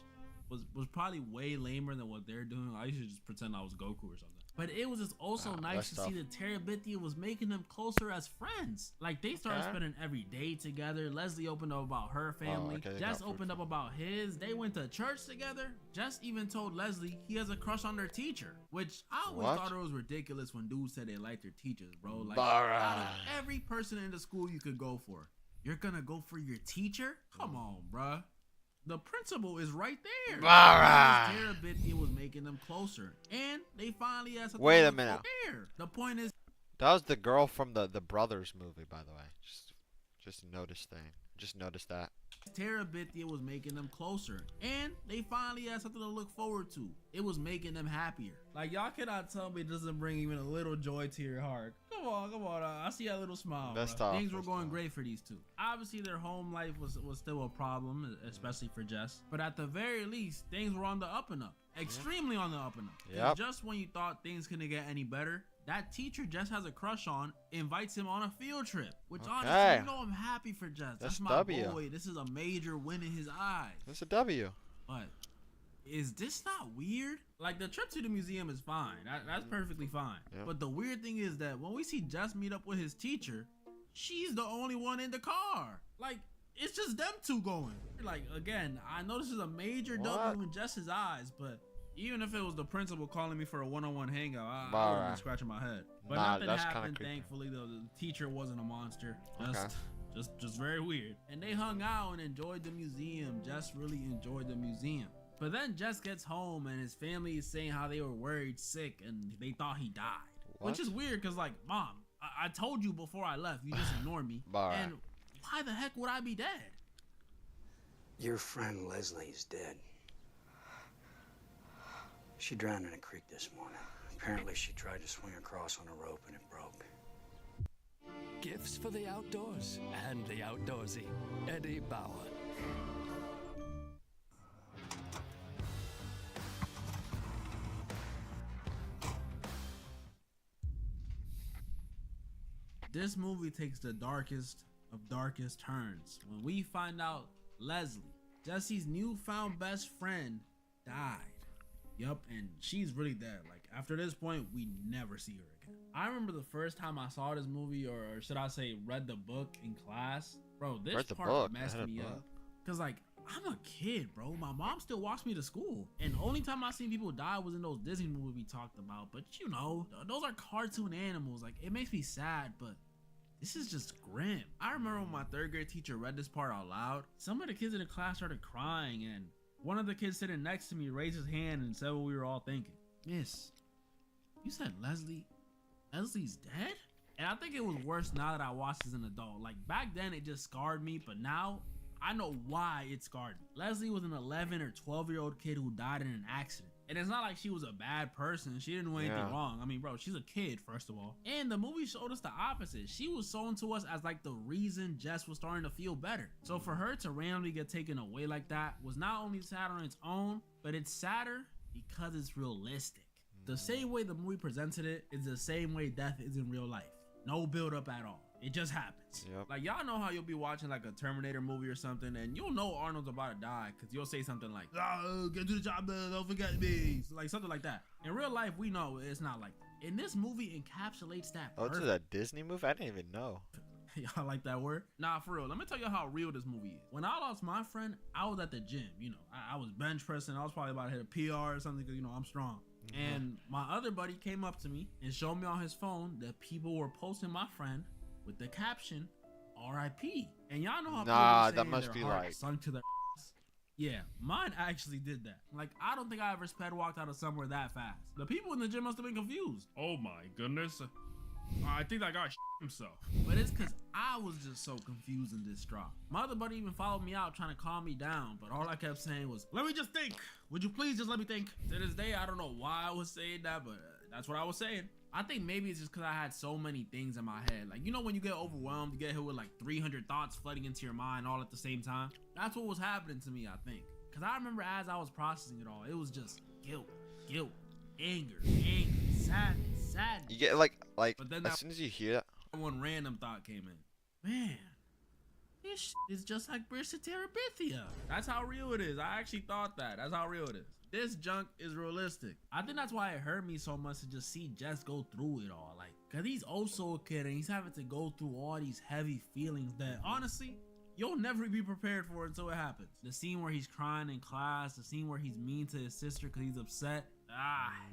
was probably way lamer than what they're doing. I used to just pretend I was Goku or something. But it was just also nice that's to tough. see that Terabithia was making them closer as friends. Like, they started Okay. spending every day together. Leslie opened up about her family. okay, they Jess got food opened up about his. They went to church together. Jess even told Leslie he has a crush on their teacher, which I always What? thought it was ridiculous when dudes said they liked their teachers, bro. Like, Bruh. out of every person in the school you could go for, you're gonna go for your teacher? Come on, bruh. The principal is right there. Bruh. Terabithia was making them closer, and they finally had something Wait to a look minute. for there. The point is, That was the girl from the Brothers movie, by the way. Just noticed thing. Just noticed that. Terabithia was making them closer, and they finally had something to look forward to. It was making them happier. Like, y'all cannot tell me it doesn't bring even a little joy to your heart. Come on. I see that little smile. That's bruh. tough, Things were that's going tough. great for these two. Obviously, their home life was still a problem, especially for Jess. But at the very least, things were on the up and up. Extremely on the up and up. 'Cause Yep. Just when you thought things couldn't get any better, that teacher Jess has a crush on invites him on a field trip. Which honestly, Okay. you know, I'm happy for Jess. That's That's my W. boy. This is a major win in his eyes. That's a W. But is this not weird? Like, the trip to the museum is fine. That's perfectly fine. Yeah. But the weird thing is that when we see Jess meet up with his teacher, she's the only one in the car. Like, it's just them two going. Like, again, I know this is a major What? W in Jess's eyes, but even if it was the principal calling me for a one-on-one hangout, I would have Alright. been scratching my head. But Nah, nothing that's kinda happened, creepy. thankfully. The teacher wasn't a monster. Okay. Just very weird. And they hung out and enjoyed the museum. Jess really enjoyed the museum. But then Jess gets home and his family is saying how they were worried sick and they thought he died. What? Which is weird because, like, Mom, I told you before I left. You just ignored me. Alright. And why the heck would I be dead? Your friend Leslie's dead. She drowned in a creek this morning. Apparently she tried to swing across on a rope and it broke. Gifts for the outdoors and the outdoorsy. Eddie Bauer. This movie takes the darkest of darkest turns when we find out Leslie, Jesse's newfound best friend, died. Yup, and she's really dead. Like, after this point, we never see her again. I remember the first time I saw this movie, or should I say read the book in class. Bro, this part messed me up. Cause like, I'm a kid, bro. My mom still walks me to school. And the only time I seen people die was in those Disney movies we talked about. But you know, those are cartoon animals. Like, it makes me sad, but this is just grim. I remember when my 3rd grade teacher read this part out loud, some of the kids in the class started crying, and one of the kids sitting next to me raised his hand and said what we were all thinking. Miss, you said Leslie's dead? And I think it was worse now that I watched as an adult. Like, back then it just scarred me, but now I know why it scarred me. Leslie was an 11 or 12-year-old kid who died in an accident. And it's not like she was a bad person. She didn't do anything wrong. I mean, bro, she's a kid, first of all. And the movie showed us the opposite. She was sold to us as like the reason Jess was starting to feel better. So for her to randomly get taken away like that was not only sad on its own, but it's sadder because it's realistic. The same way the movie presented it is the same way death is in real life. No build up at all. It just happens. Like, y'all know how you'll be watching like a Terminator movie or something, and you'll know Arnold's about to die because you'll say something like, "Oh, get to the job, don't forget me," like something like that. In real life, we know it's not like that. And this movie encapsulates that. Oh, it's a Disney movie? I didn't even know. Y'all like that word? Nah, for real. Let me tell you how real this movie is. When I lost my friend, I was at the gym. You know, I was bench pressing. I was probably about to hit a PR or something because, you know, I'm strong. And my other buddy came up to me and showed me on his phone that people were posting my friend with the caption, "R.I.P." And y'all know how people that must be like sunk to their ass. Yeah, mine actually did that. Like, I don't think I ever sped walked out of somewhere that fast. The people in the gym must have been confused. Oh my goodness. I think that guy himself. But it's because I was just so confused and distraught. My other buddy even followed me out trying to calm me down, but all I kept saying was, "Let me just think. Would you please just let me think?" To this day, I don't know why I was saying that, but that's what I was saying. I think maybe it's just because I had so many things in my head. Like, you know when you get overwhelmed, you get hit with like 300 thoughts flooding into your mind all at the same time? That's what was happening to me, I think. Because I remember as I was processing it all, it was just guilt, anger, sadness. You get like but then as soon as you hear that, one random thought came in. Man, this is just like British Terabithia. That's how real it is. I actually thought that. That's how real it is. This junk is realistic. I think that's why it hurt me so much to just see Jess go through it all. Like, cause he's also a kid and he's having to go through all these heavy feelings that honestly, you'll never be prepared for until it happens. The scene where he's crying in class, the scene where he's mean to his sister cause he's upset.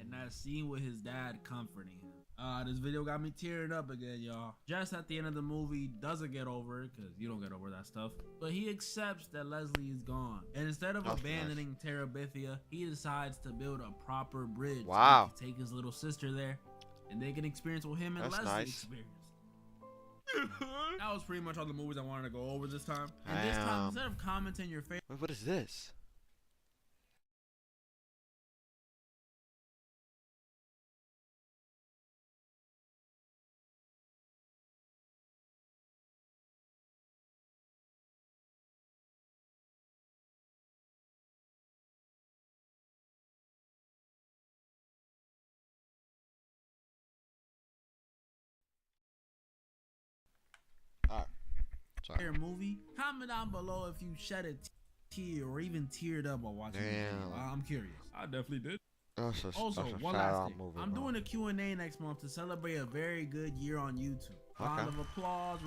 And that scene with his dad comforting him. This video got me tearing up again, y'all. Jess at the end of the movie doesn't get over it, because you don't get over that stuff. But he accepts that Leslie is gone. And instead of abandoning Terabithia, he decides to build a proper bridge. Wow. So he can take his little sister there, and they can experience what him and Leslie experience. That was pretty much all the movies I wanted to go over this time. And this time, instead of commenting your favorite... Wait, what is this? Sorry. Movie, comment down below if you shed a tear or even teared up while watching the video. I'm curious. I definitely did. Also, one last thing. I'm doing a Q&A next month to celebrate a very good year on YouTube. Round of applause.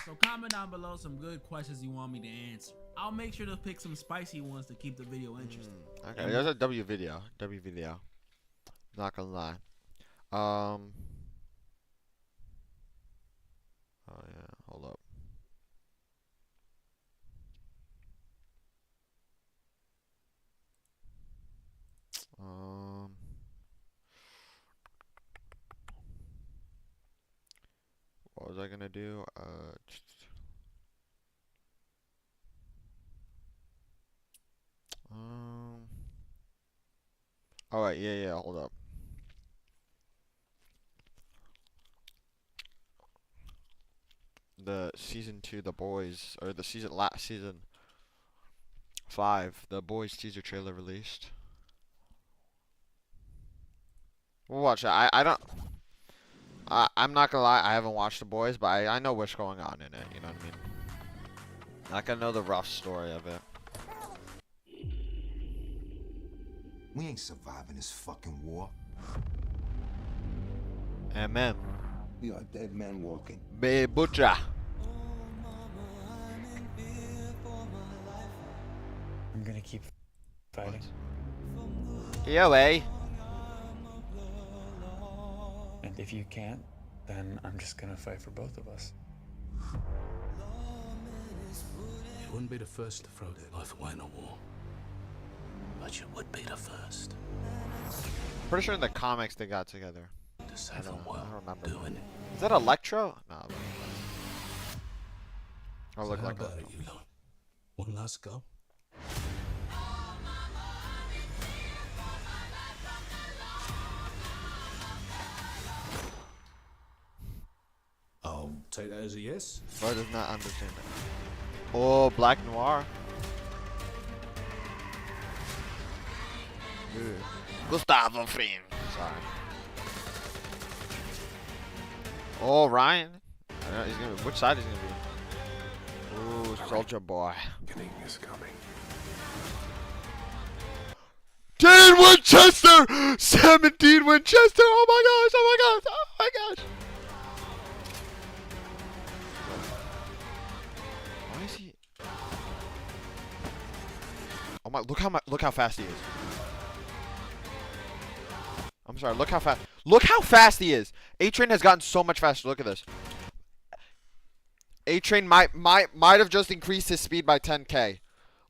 So comment down below some good questions you want me to answer. I'll make sure to pick some spicy ones to keep the video interesting. Okay, there's a W video. Not gonna lie. Oh yeah, hold up. What was I gonna do? All right, yeah, hold up. the season 2 The Boys, or the season 5 The Boys teaser trailer released. We'll watch that. I'm not gonna lie, I haven't watched The Boys, but I know what's going on in it, you know what I mean? Like, I know the rough story of it. We ain't surviving this fucking war. Amen. We are dead men walking. Be butcher. I'm gonna keep fighting. Yo, eh? And if you can't, then I'm just gonna fight for both of us. You wouldn't be the first to throw their life away in a war. But you would be the first. Pretty sure in the comics they got together. I don't remember. Doing it. Is that Electro? No. I look So like how about Electro. it, you lot? One last go? I'll take that as a yes. Bro does not understand it. Oh, Black Noir. Ooh. Gustavo Fring. Sorry. Oh, Ryan. He's gonna. Which side is he gonna be? Ooh, Soldier Boy. Getting is coming. Dean Winchester! 17 Winchester! Oh my gosh! Oh my gosh! Oh my gosh! Why is he? Oh my! Look how fast he is. I'm sorry. Look how fast. Look how fast he is. A-Train has gotten so much faster. Look at this. A-Train might have just increased his speed by 10K.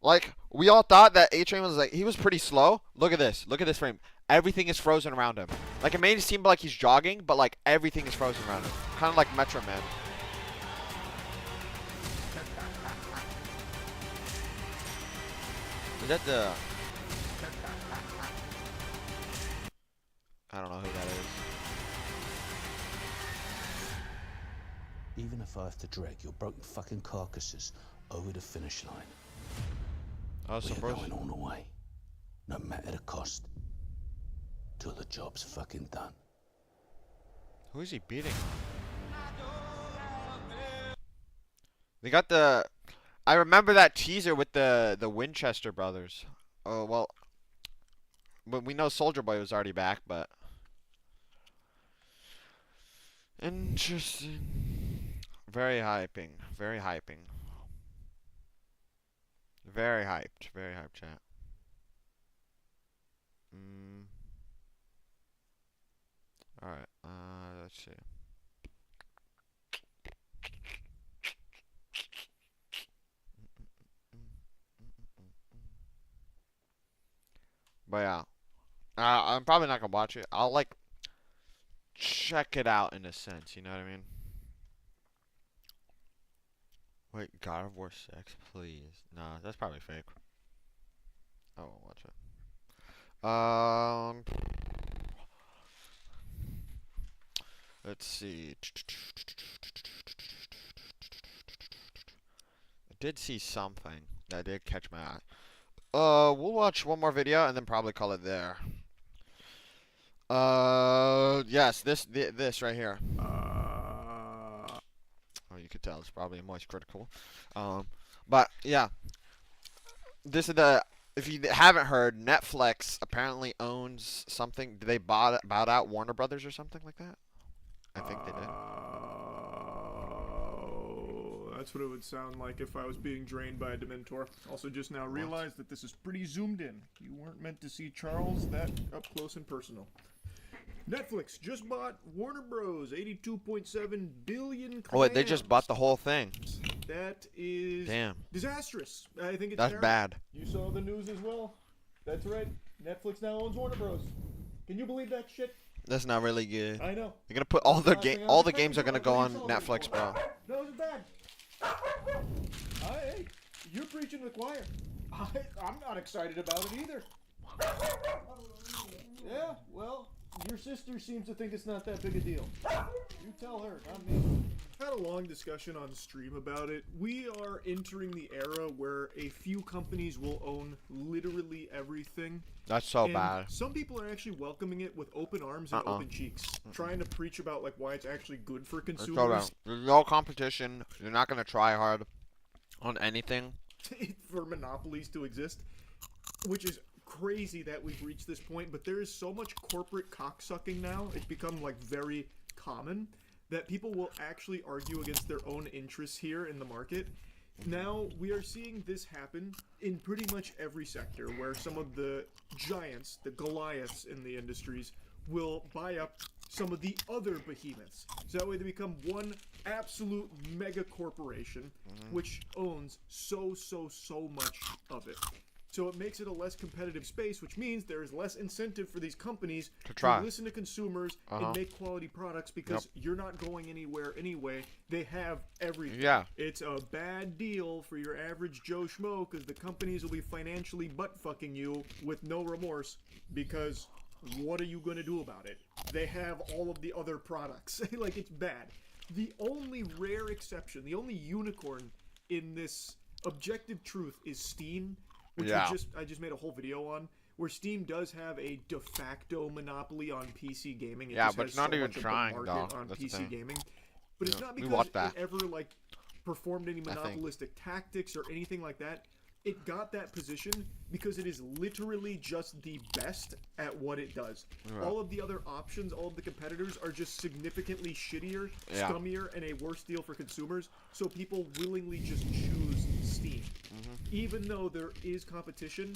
Like, we all thought that A-Train was like, he was pretty slow. Look at this. Look at this frame. Everything is frozen around him. Like, it made it seem like he's jogging, but like everything is frozen around him. Kind of like Metro Man. Is that the... I don't know who that is. Even if I have to drag your broken fucking carcasses over the finish line. Oh, so we're going all the way. No matter the cost. Till the job's fucking done. Who is he beating? They got the... I remember that teaser with the Winchester brothers. Oh, well... But we know Soldier Boy was already back, but... Interesting. Very hyping. Very hyping. Very hyped. Very hyped, chat. Alright, let's see. But yeah. I'm probably not gonna watch it. I'll like check it out in a sense, you know what I mean? Wait, God of War 6, please. Nah, that's probably fake. I won't watch it. Let's see. I did see something that did catch my eye. We'll watch one more video and then probably call it there. Yes, this right here. Oh, you could tell it's probably a moist critical. But yeah, this is the. If you haven't heard, Netflix apparently owns something. They bought out Warner Brothers or something like that. I think they did. That's what it would sound like if I was being drained by a Dementor. Also, just now realized that this is pretty zoomed in. You weren't meant to see Charles that up close and personal. Netflix just bought Warner Bros. 82.7 billion. Oh wait, they just bought the whole thing. That is disastrous. I think it's that's terrible. bad. You saw the news as well. That's right. Netflix now owns Warner Bros. Can you believe that shit? That's not really good. I know. They're gonna put all the games are gonna go on Netflix, bro. No, it's bad. Hey, you're preaching to the choir. I'm not excited about it either. Yeah, well, your sister seems to think it's not that big a deal. You tell her, not me. had a long discussion on stream about it. We are entering the era where a few companies will own literally everything. That's so And bad. some people are actually welcoming it with open arms and open cheeks, trying to preach about like why it's actually good for It's so consumers. bad. There's no competition. You're not gonna try hard on anything. For monopolies to exist, which is crazy that we've reached this point. But there is so much corporate cocksucking now; it's become like very common that people will actually argue against their own interests here in the market. Now we are seeing this happen in pretty much every sector, where some of the giants, the Goliaths in the industries, will buy up some of the other behemoths. So that way they become one absolute mega corporation, which owns so much of it. So it makes it a less competitive space, which means there is less incentive for these companies To try. listen to consumers and make quality products because you're not going anywhere anyway. They have everything. Yeah. It's a bad deal for your average Joe Schmo because the companies will be financially butt-fucking you with no remorse because what are you going to do about it? They have all of the other products. Like, it's bad. The only rare exception, the only unicorn in this objective truth is Steam, which I just made a whole video on, where Steam does have a de facto monopoly on PC gaming. It just but has it's not so even much of the trying, market though. on That's the PC thing. gaming. But it's not we because watched that. it ever like performed any I think. monopolistic tactics or anything like that. It got that position because it is literally just the best at what it does. Yeah. All of the other options, all of the competitors are just significantly shittier, Yeah. scummier, and a worse deal for consumers. So people willingly just choose Steam. Even though there is competition,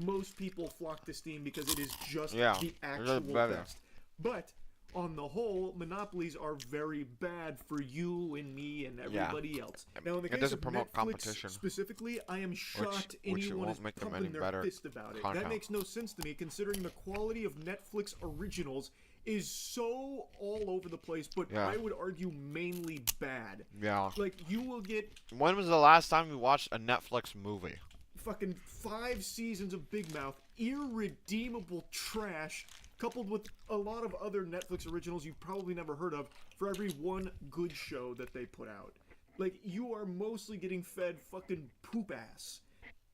most people flock to Steam because it is just Yeah, the it's actual better. best. But on the whole, monopolies are very bad for you and me and everybody else. Now, in the It case doesn't of promote Netflix competition. specifically, I am shocked which it anyone won't is make them pumping any their better fist about it. content. That makes no sense to me, considering the quality of Netflix originals is so all over the place, but Yeah. I would argue mainly bad. Yeah. Like, you will get When was the last time you watched a Netflix movie? fucking 5 seasons of Big Mouth, irredeemable trash, coupled with a lot of other Netflix originals you've probably never heard of, for every one good show that they put out. Like, you are mostly getting fed fucking poop ass.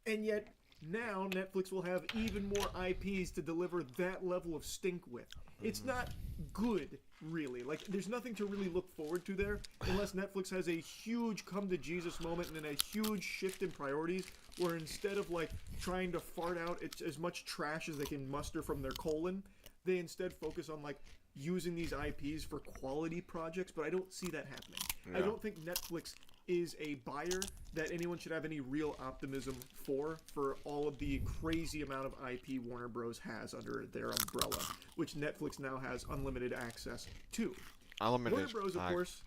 And yet, now Netflix will have even more IPs to deliver that level of stink with. It's not good, really. Like, there's nothing to really look forward to there, unless Netflix has a huge come-to-Jesus moment and then a huge shift in priorities, where instead of, like, trying to fart out as much trash as they can muster from their colon, they instead focus on, like, using these IPs for quality projects, but I don't see that happening. I Yeah. don't think Netflix is a buyer that anyone should have any real optimism for all of the crazy amount of IP Warner Bros. Has under their umbrella, which Netflix now has unlimited access to. Unlimited Warner Bros., of ac- course,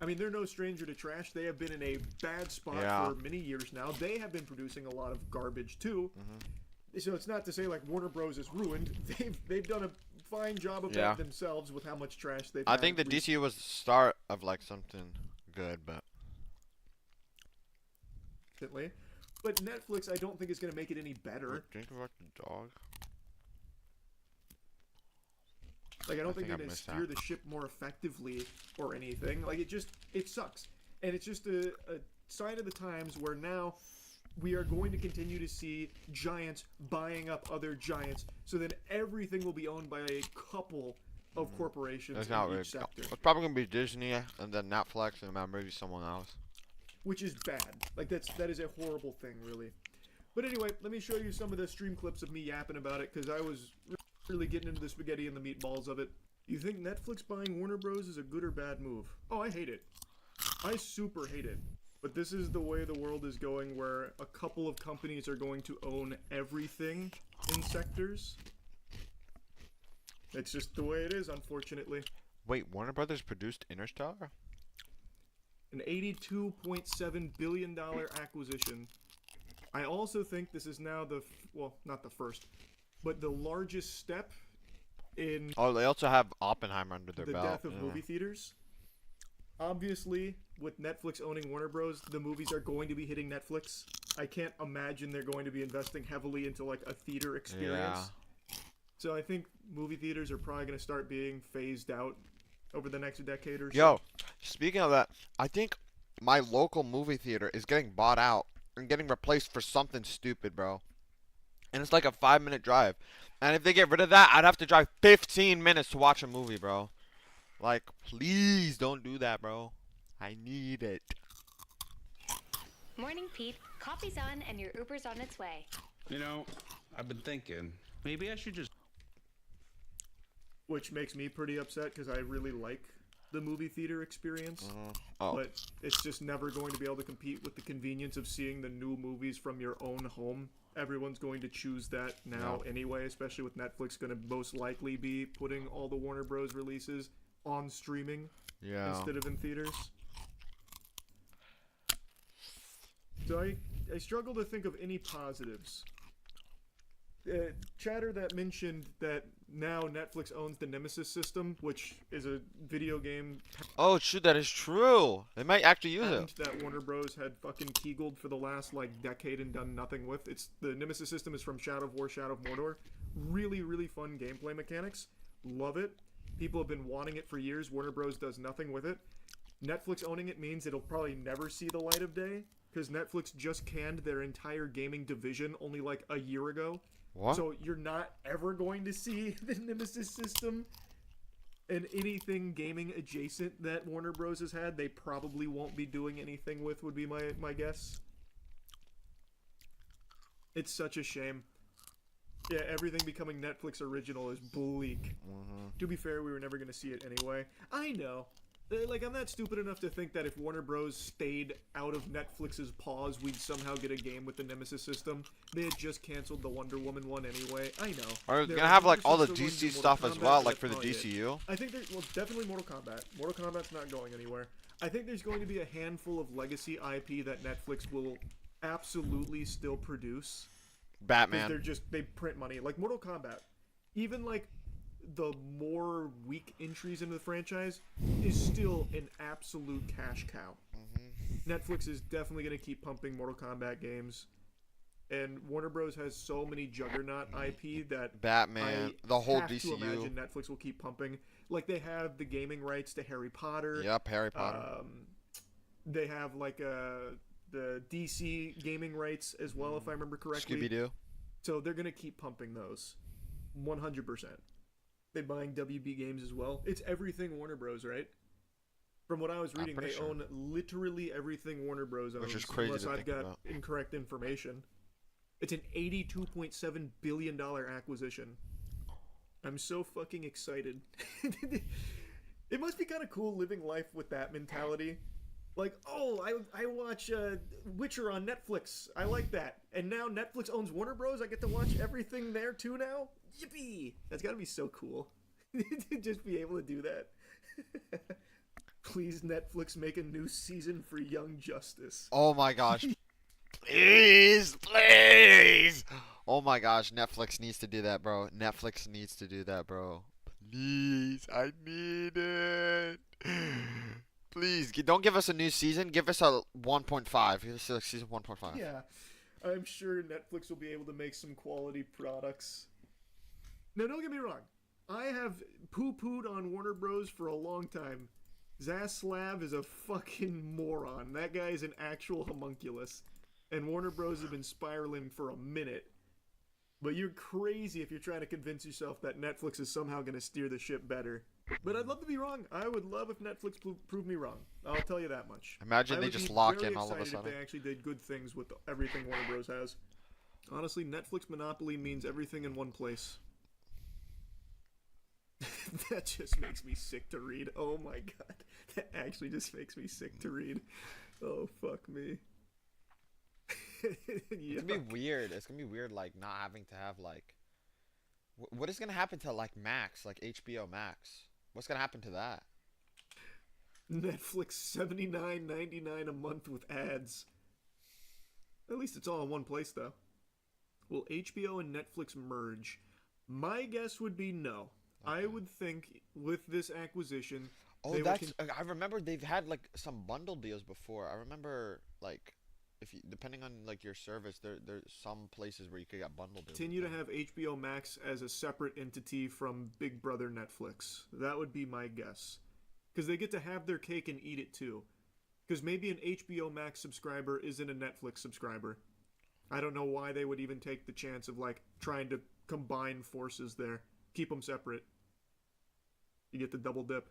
I mean, they're no stranger to trash. They have been in a bad spot Yeah. for many years now. They have been producing a lot of garbage, too. So it's not to say, like, Warner Bros. Is ruined. They've done a fine job of Yeah. that themselves with how much trash they've I had think the DC was the start of like something good, but recently. But Netflix, I don't think is going to make it any better. think about the dog. Like, I don't I think think they're I going to missed steer that. the ship more effectively or anything. Like, it sucks. And it's just a sign of the times where now we are going to continue to see giants buying up other giants, so then everything will be owned by a couple of corporations It's not in really. each sector, It's probably gonna be Disney and then Netflix and then maybe someone else. which is bad. Like, that is a horrible thing, really. But anyway, let me show you some of the stream clips of me yapping about it, because I was really getting into the spaghetti and the meatballs of it. You think Netflix buying Warner Bros. Is a good or bad move? Oh, I hate it. I super hate it. But this is the way the world is going, where a couple of companies are going to own everything in sectors. It's just the way it is, unfortunately. Wait, Warner Brothers produced Interstellar? An $82.7 billion acquisition. I also think this is now well, not the first, but the largest step in Oh, they also have Oppenheimer under their the belt. death of yeah. movie theaters. Obviously, with Netflix owning Warner Bros., the movies are going to be hitting Netflix. I can't imagine they're going to be investing heavily into, like, a theater experience. So I think movie theaters are probably going to start being phased out over the next decade or so. Yo, speaking of that, I think my local movie theater is getting bought out and getting replaced for something stupid, bro. And it's like a 5-minute drive. And if they get rid of that, I'd have to drive 15 minutes to watch a movie, bro. Like, please don't do that, bro. I need it. Morning, Pete. Coffee's on and your Uber's on its way. You know, I've been thinking, maybe I should just... Which makes me pretty upset because I really like the movie theater experience. But it's just never going to be able to compete with the convenience of seeing the new movies from your own home. Everyone's going to choose that now anyway, especially with Netflix going to most likely be putting all the Warner Bros. Releases on streaming instead of in theaters. So I struggle to think of any positives. Chatter that mentioned that now Netflix owns the Nemesis system, which is a video game. Oh, shoot, that is true. They might actually use it. That Warner Bros. Had fucking keegled for the last, like, decade and done nothing with. The Nemesis system is from Shadow of War, Shadow of Mordor. Really, really fun gameplay mechanics. Love it. People have been wanting it for years. Warner Bros. Does nothing with it. Netflix owning it means it'll probably never see the light of day, because Netflix just canned their entire gaming division only, like, a year ago. What? So you're not ever going to see the Nemesis system and anything gaming adjacent that Warner Bros. Has had. They probably won't be doing anything with, would be my guess. It's such a shame. Yeah, everything becoming Netflix original is bleak. To be fair, we were never going to see it anyway. I know. Like, I'm not stupid enough to think that if Warner Bros. Stayed out of Netflix's paws, we'd somehow get a game with the Nemesis system. They had just canceled the Wonder Woman one anyway. I know. Are they gonna have, like, all the DC stuff as well, like for the DCU? I think there's, well, definitely Mortal Kombat. Mortal Kombat's not going anywhere. I think there's going to be a handful of legacy IP that Netflix will absolutely still produce. Batman. They print money. Like Mortal Kombat. Even, like, the more weak entries into the franchise is still an absolute cash cow. Netflix is definitely going to keep pumping Mortal Kombat games, and Warner Bros. Has so many juggernaut IP that Batman, the whole have DCU. To imagine Netflix will keep pumping. Like, they have the gaming rights to Harry Potter. Yep, Harry Potter. They have, like, the DC gaming rights as well, if I remember correctly. Scooby-Doo. So they're going to keep pumping those 100%. They're buying WB Games as well. It's everything Warner Bros., right? From what I was reading, they own literally everything Warner Bros. Owns. Which is crazy unless to I've think got about. incorrect information. It's an $82.7 billion acquisition. I'm so fucking excited. It must be kind of cool living life with that mentality. Like, oh, I watch Witcher on Netflix. I like that. And now Netflix owns Warner Bros. I get to watch everything there too now? Yippee! That's gotta be so cool. To just be able to do that. Please, Netflix, make a new season for Young Justice. Oh my gosh. Please, please. Oh my gosh, Netflix needs to do that, bro. Netflix needs to do that, bro. Please, I need it. Please, don't give us a new season. Give us a 1.5. Give us like season 1.5. Yeah, I'm sure Netflix will be able to make some quality products. Now, don't get me wrong. I have poo-pooed on Warner Bros. For a long time. Zaslav is a fucking moron. That guy is an actual homunculus. And Warner Bros. Have been spiraling for a minute. But you're crazy if you're trying to convince yourself that Netflix is somehow going to steer the ship better. But I'd love to be wrong. I would love if Netflix proved me wrong. I'll tell you that much. Imagine they just lock in all of a If sudden. they actually did good things with everything Warner Bros. Has. Honestly, Netflix monopoly means everything in one place. That just makes me sick to read. Oh my god. That actually just makes me sick to read. Oh, fuck me. It's gonna be weird. It's gonna be weird, like, not having to have, like... What is gonna happen to, like, Max? Like, HBO Max? What's gonna happen to that? Netflix $79.99 a month with ads. At least it's all in one place, though. Will HBO and Netflix merge? My guess would be no. I would think with this acquisition... Oh, that's... I remember they've had, like, some bundle deals before. I remember, like... If you, depending on, like, your service, there's some places where you could get bundle deals. Continue to have HBO Max as a separate entity from Big Brother Netflix. That would be my guess. because they get to have their cake and eat it too. Because maybe an HBO Max subscriber isn't a Netflix subscriber. I don't know why they would even take the chance of like trying to combine forces there. Keep them separate. You get the double dip.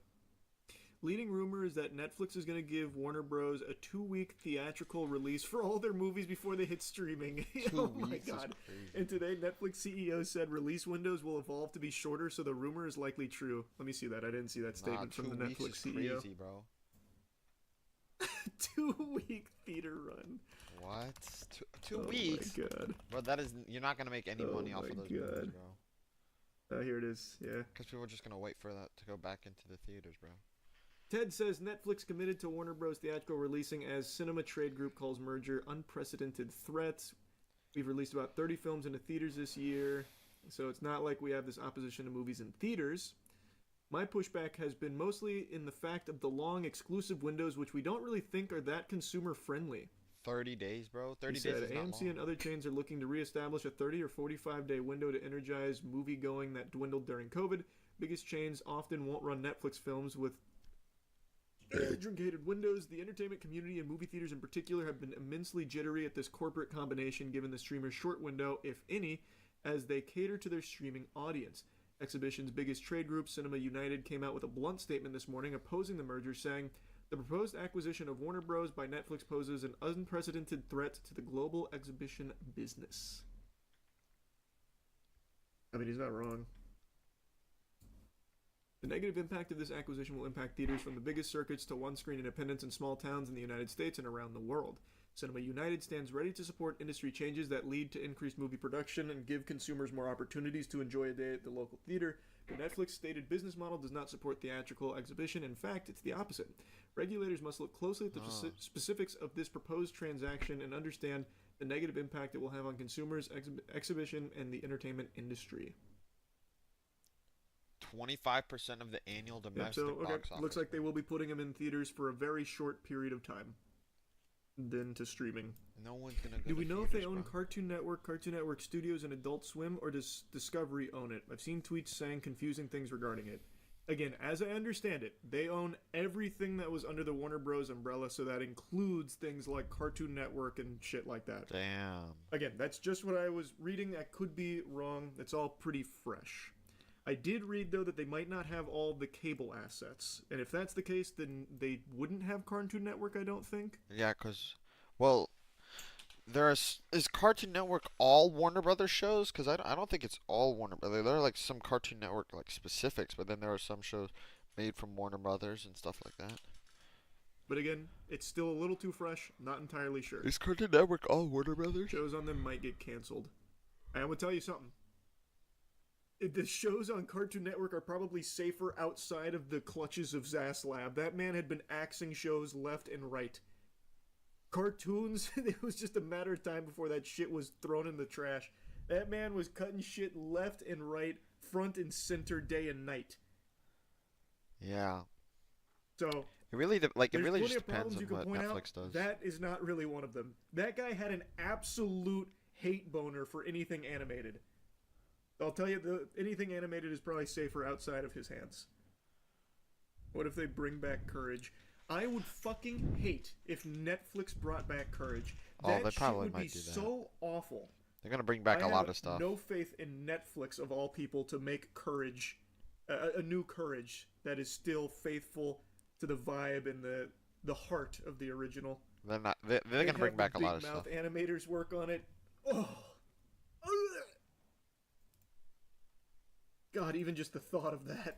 Leading rumor is that Netflix is going to give Warner Bros. A 2-week theatrical release for all their movies before they hit streaming. Oh my god. And today, Netflix CEO said release windows will evolve to be shorter, so the rumor is likely true. Let me see that. I didn't see that statement from the Netflix CEO. Crazy, bro. 2-week theater run. What? Two weeks? Oh my god. Bro, that is... You're not going to make any money off of those movies, bro. Here it is, yeah. Because people are just going to wait for that to go back into the theaters, bro. Ted says Netflix committed to Warner Bros. Theatrical releasing as Cinema Trade Group calls merger unprecedented threat. We've released about 30 films into theaters this year, so it's not like we have this opposition to movies in theaters. My pushback has been mostly in the fact of the long exclusive windows, which we don't really think are that consumer friendly. 30 days, bro? 30 days is not AMC long. and other chains are looking to reestablish a 30 or 45-day window to energize movie-going that dwindled during COVID. Biggest chains often won't run Netflix films with truncated windows. The entertainment community and movie theaters in particular have been immensely jittery at this corporate combination given the streamer's short window, if any, as they cater to their streaming audience. Exhibition's biggest trade group, Cinema United, came out with a blunt statement this morning opposing the merger, saying, "The proposed acquisition of Warner Bros. By Netflix poses an unprecedented threat to the global exhibition business." I mean, he's not wrong. The negative impact of this acquisition will impact theaters from the biggest circuits to one-screen independents in small towns in the United States and around the world. Cinema United stands ready to support industry changes that lead to increased movie production and give consumers more opportunities to enjoy a day at the local theater. The Netflix stated business model does not support theatrical exhibition. In fact, it's the opposite. Regulators must look closely at the specifics of this proposed transaction and understand the negative impact it will have on consumers, exhibition, and the entertainment industry. 25% of the annual domestic box office. Looks like they will be putting them in theaters for a very short period of time. Then to streaming. No one's gonna go Do we to know if they theaters, own bro. Cartoon Network Studios, and Adult Swim, or does Discovery own it? I've seen tweets saying confusing things regarding it. Again, as I understand it, they own everything that was under the Warner Bros. Umbrella, so that includes things like Cartoon Network and shit like that. Damn. Again, that's just what I was reading. I could be wrong. It's all pretty fresh. I did read, though, that they might not have all the cable assets. And if that's the case, then they wouldn't have Cartoon Network, I don't think. Yeah, because, well, is Cartoon Network all Warner Brothers shows? Because I don't think it's all Warner Brothers. There are like some Cartoon Network like specifics, but then there are some shows made from Warner Brothers and stuff like that. But again, it's still a little too fresh. Not entirely sure. Is Cartoon Network all Warner Brothers? Shows on them might get canceled. And I will tell you something. The shows on Cartoon Network are probably safer outside of the clutches of Zaslav. That man had been axing shows left and right. Cartoons, it was just a matter of time before that shit was thrown in the trash. That man was cutting shit left and right, front and center, day and night. Yeah. So it really just depends on what point Netflix does. That is not really one of them. That guy had an absolute hate boner for anything animated. I'll tell you, anything animated is probably safer outside of his hands. What if they bring back Courage? I would fucking hate if Netflix brought back Courage. That they probably shit would be might do that. so awful. They're gonna bring back a lot of stuff. I have no faith in Netflix, of all people, to make Courage, a new Courage that is still faithful to the vibe and the heart of the original. They're not. They're gonna bring back a lot of stuff. Big Mouth animators work on it. Oh. God, even just the thought of that.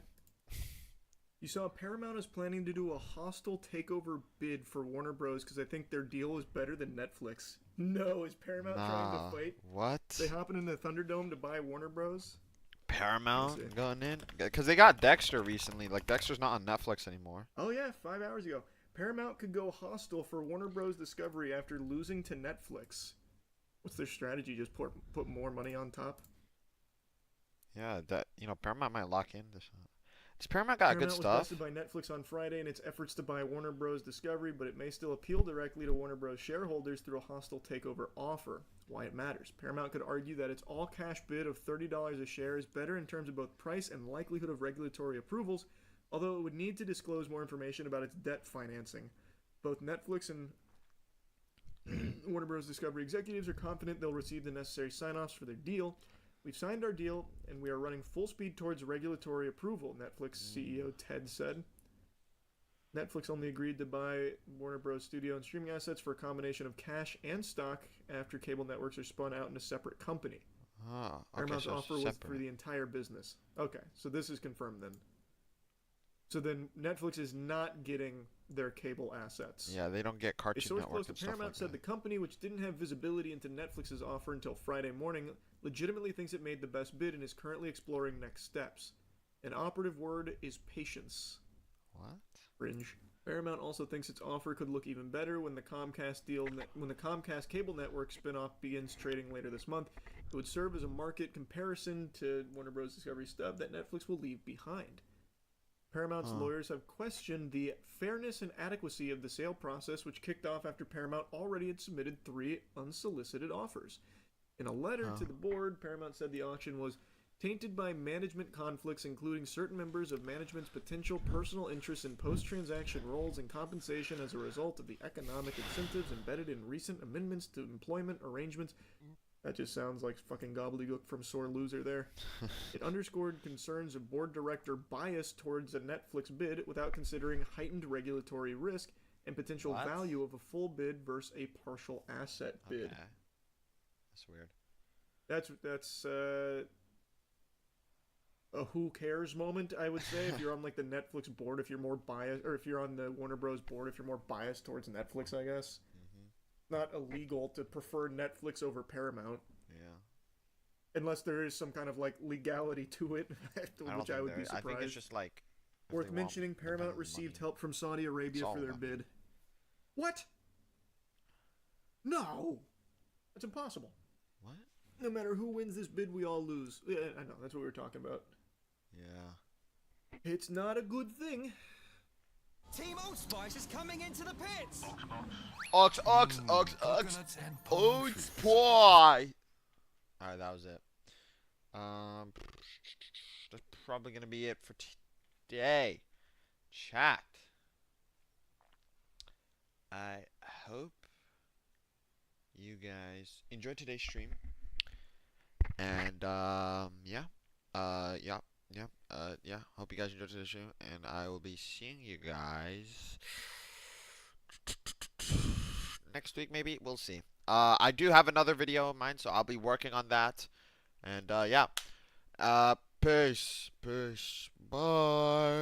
You saw Paramount is planning to do a hostile takeover bid for Warner Bros. Because I think their deal is better than Netflix. No, is Paramount trying to fight? What? They hopping in the Thunderdome to buy Warner Bros? Paramount going in? Because they got Dexter recently. Like, Dexter's not on Netflix anymore. Oh yeah, 5 hours ago. Paramount could go hostile for Warner Bros. Discovery after losing to Netflix. What's their strategy? Just put more money on top? Yeah, Paramount might lock in this. Does Paramount got good stuff? Paramount was busted by Netflix on Friday in its efforts to buy Warner Bros. Discovery, but it may still appeal directly to Warner Bros. Shareholders through a hostile takeover offer. Why it matters. Paramount could argue that its all-cash bid of $30 a share is better in terms of both price and likelihood of regulatory approvals, although it would need to disclose more information about its debt financing. Both Netflix and Warner Bros. Discovery executives are confident they'll receive the necessary sign-offs for their deal. We've signed our deal, and we are running full speed towards regulatory approval, Netflix CEO Ted said. Netflix only agreed to buy Warner Bros. Studio and streaming assets for a combination of cash and stock after cable networks are spun out into separate company. Oh, okay, Paramount's so offer was separate. for the entire business. Okay, so this is confirmed then. So then Netflix is not getting their cable assets. Yeah, they don't get A Cartoon source Network close to and stuff Paramount like said that. the company, which didn't have visibility into Netflix's offer until Friday morning, legitimately thinks it made the best bid and is currently exploring next steps. An operative word is patience. What? Fringe. Paramount also thinks its offer could look even better when the Comcast cable network spinoff begins trading later this month. It would serve as a market comparison to Warner Bros. Discovery stub that Netflix will leave behind. Paramount's lawyers have questioned the fairness and adequacy of the sale process, which kicked off after Paramount already had submitted 3 unsolicited offers. In a letter to the board, Paramount said the auction was tainted by management conflicts, including certain members of management's potential personal interests in post-transaction roles and compensation as a result of the economic incentives embedded in recent amendments to employment arrangements. That just sounds like fucking gobbledygook from Sore Loser there. It underscored concerns of board director bias towards a Netflix bid without considering heightened regulatory risk and potential What? value of a full bid versus a partial asset bid. Okay. That's weird. That's a who cares moment, I would say. If you're on like the Netflix board, if you're more biased, or if you're on the Warner Bros. Board, if you're more biased towards Netflix, I guess. Not illegal to prefer Netflix over Paramount. Yeah. Unless there is some kind of like legality to it, which I would be surprised. I think it's just like if Worth they want mentioning, Paramount received help from Saudi Arabia all for their about bid. What? No! That's impossible. What? No matter who wins this bid, we all lose. Yeah, I know, that's what we were talking about. Yeah. It's not a good thing. Team Old Spice is coming into the pits. Ox, oats pie. Alright, that was it. That's probably gonna be it for today. Chat. I hope you guys enjoyed today's stream. And hope you guys enjoyed today's stream, and I will be seeing you guys next week, maybe. We'll see. I do have another video in mind, so I'll be working on that. And peace, bye.